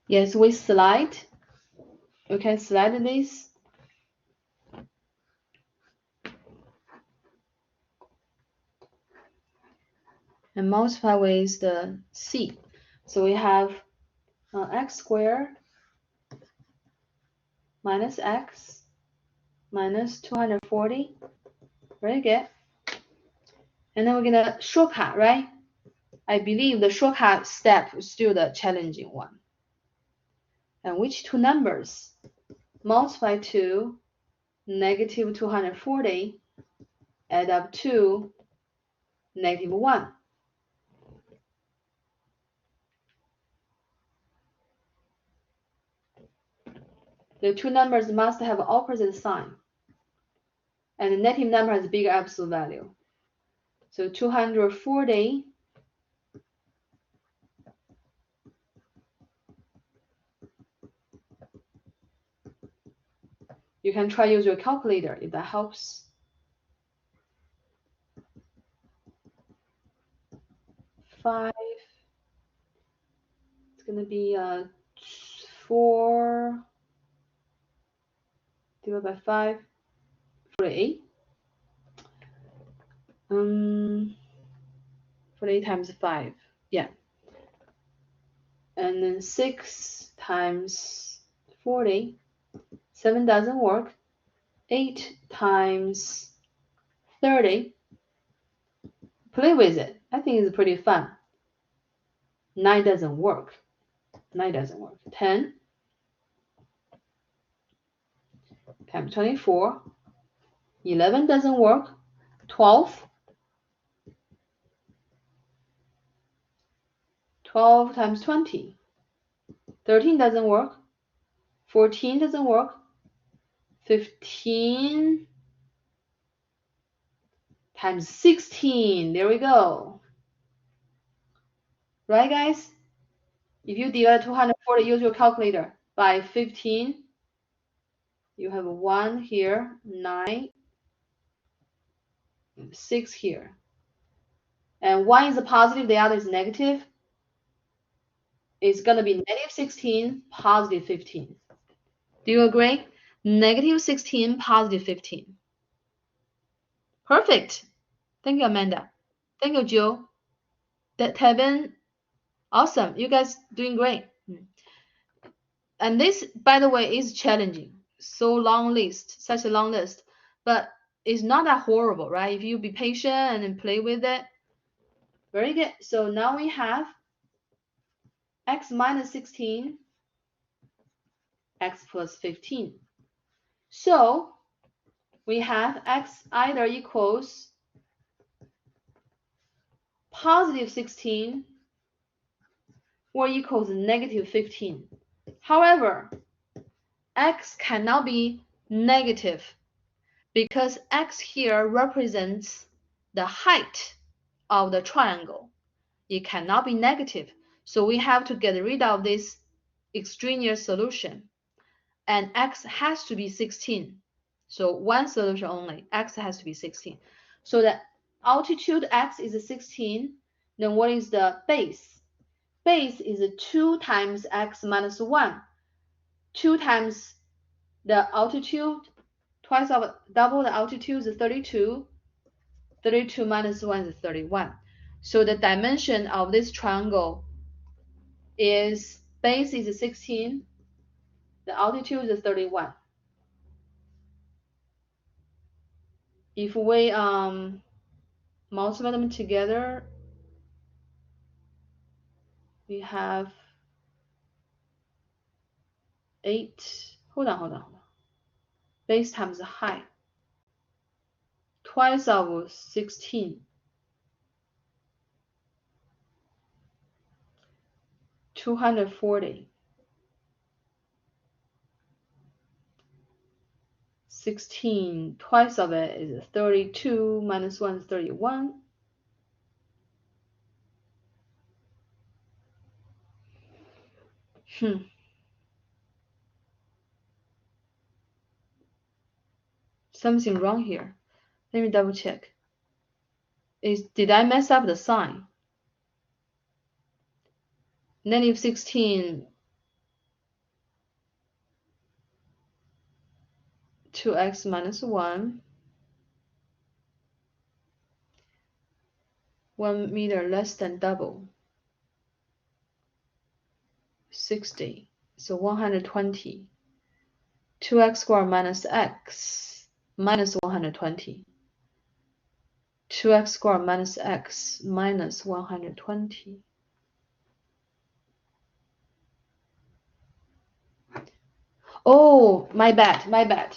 [SPEAKER 1] Yes, we slide. We can slide this. And multiply with the c. So we have x squared minus x minus 240. Very good. And then we're gonna shortcut, right? I believe the shortcut step is still the challenging one. And which two numbers multiply to negative 240 add up to negative 1? The two numbers must have opposite sign. And the negative number has a bigger absolute value. So 240 you can try use your calculator if that helps. 5, it's gonna be 4 divided by 5, 48. 48 times 5, yeah. And then 6 times 40, 7 doesn't work. 8 times 30, play with it. I think it's pretty fun. 9 doesn't work. 9 doesn't work. 10 times 24, 11 doesn't work. 12 times 20, 13 doesn't work. 14 doesn't work. 15 times 16, there we go. Right, guys? If you divide 240, use your calculator, by 15, you have 1 here, 9, 6 here. And one is a positive, the other is negative. It's going to be negative 16, positive 15. Do you agree? Negative 16, positive 15. Perfect. Thank you, Amanda. Thank you, Jill. Tevin, awesome. You guys doing great. And this, by the way, is challenging. So long list, such a long list. But it's not that horrible, right? If you be patient and then play with it. Very good. So now we have x minus 16, x plus 15. So we have x either equals positive 16 or equals negative 15. However, x cannot be negative because x here represents the height of the triangle. It cannot be negative. So we have to get rid of this extraneous solution. And x has to be 16. So one solution only, x has to be 16. So the altitude x is 16. Then what is the base? Base is 2 times x minus 1. 2 times the altitude, twice of double the altitude is 32. 32 minus 1 is 31. So the dimension of this triangle is base is 16, the altitude is 31. If we multiply them together, we have 8. Hold on. Base times the height. Twice of 16. 240. 16, twice of it is 32, minus 1 is 31. Something wrong here. Let me double check. Did I mess up the sign? Negative 16, 2x minus 1, 1 meter less than double, 60, so 120. 2x squared minus x minus 120. 2x squared minus x minus 120. Oh, my bad.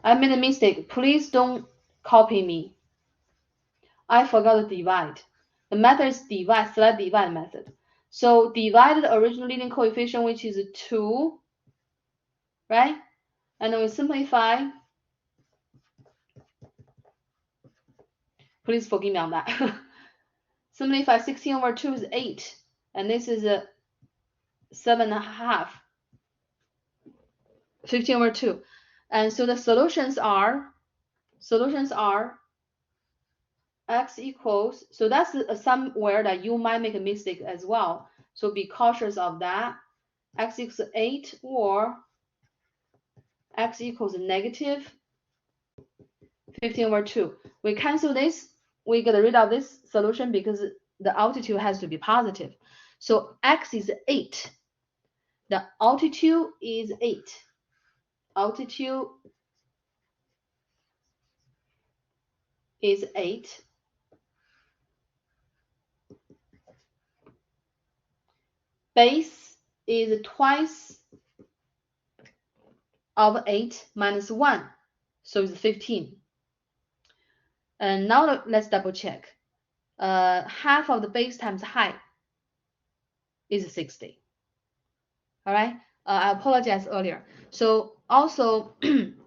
[SPEAKER 1] I made a mistake. Please don't copy me. I forgot to divide. The method is select divide method. So divide the original leading coefficient, which is 2, right? And then we simplify. Please forgive me on that. Simplify 16 over 2 is 8. And this is a 7.5. 15 over 2. And so the solutions are x equals, so that's somewhere that you might make a mistake as well. So be cautious of that. X equals 8 or x equals negative 15 over 2. We cancel this. We get rid of this solution because the altitude has to be positive. So x is 8. The altitude is 8. Altitude is 8. Base is twice of 8 minus 1. So it's 15. And now let's double check. Half of the base times height is 60. All right. I apologize earlier. So also,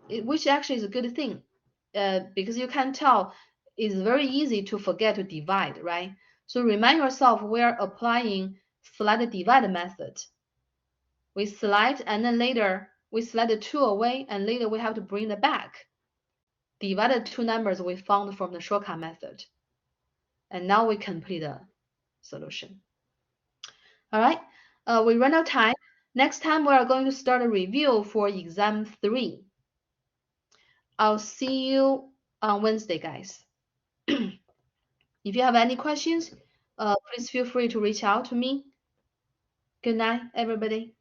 [SPEAKER 1] which actually is a good thing, because you can tell it's very easy to forget to divide, right? So remind yourself we're applying select divide method. We select and then later we select the 2 away and later we have to bring it back. Divide the two numbers we found from the shortcut method. And now we complete the solution. All right, we run out of time. Next time we are going to start a review for exam 3. I'll see you on Wednesday, guys. If you have any questions, please feel free to reach out to me. Good night, everybody.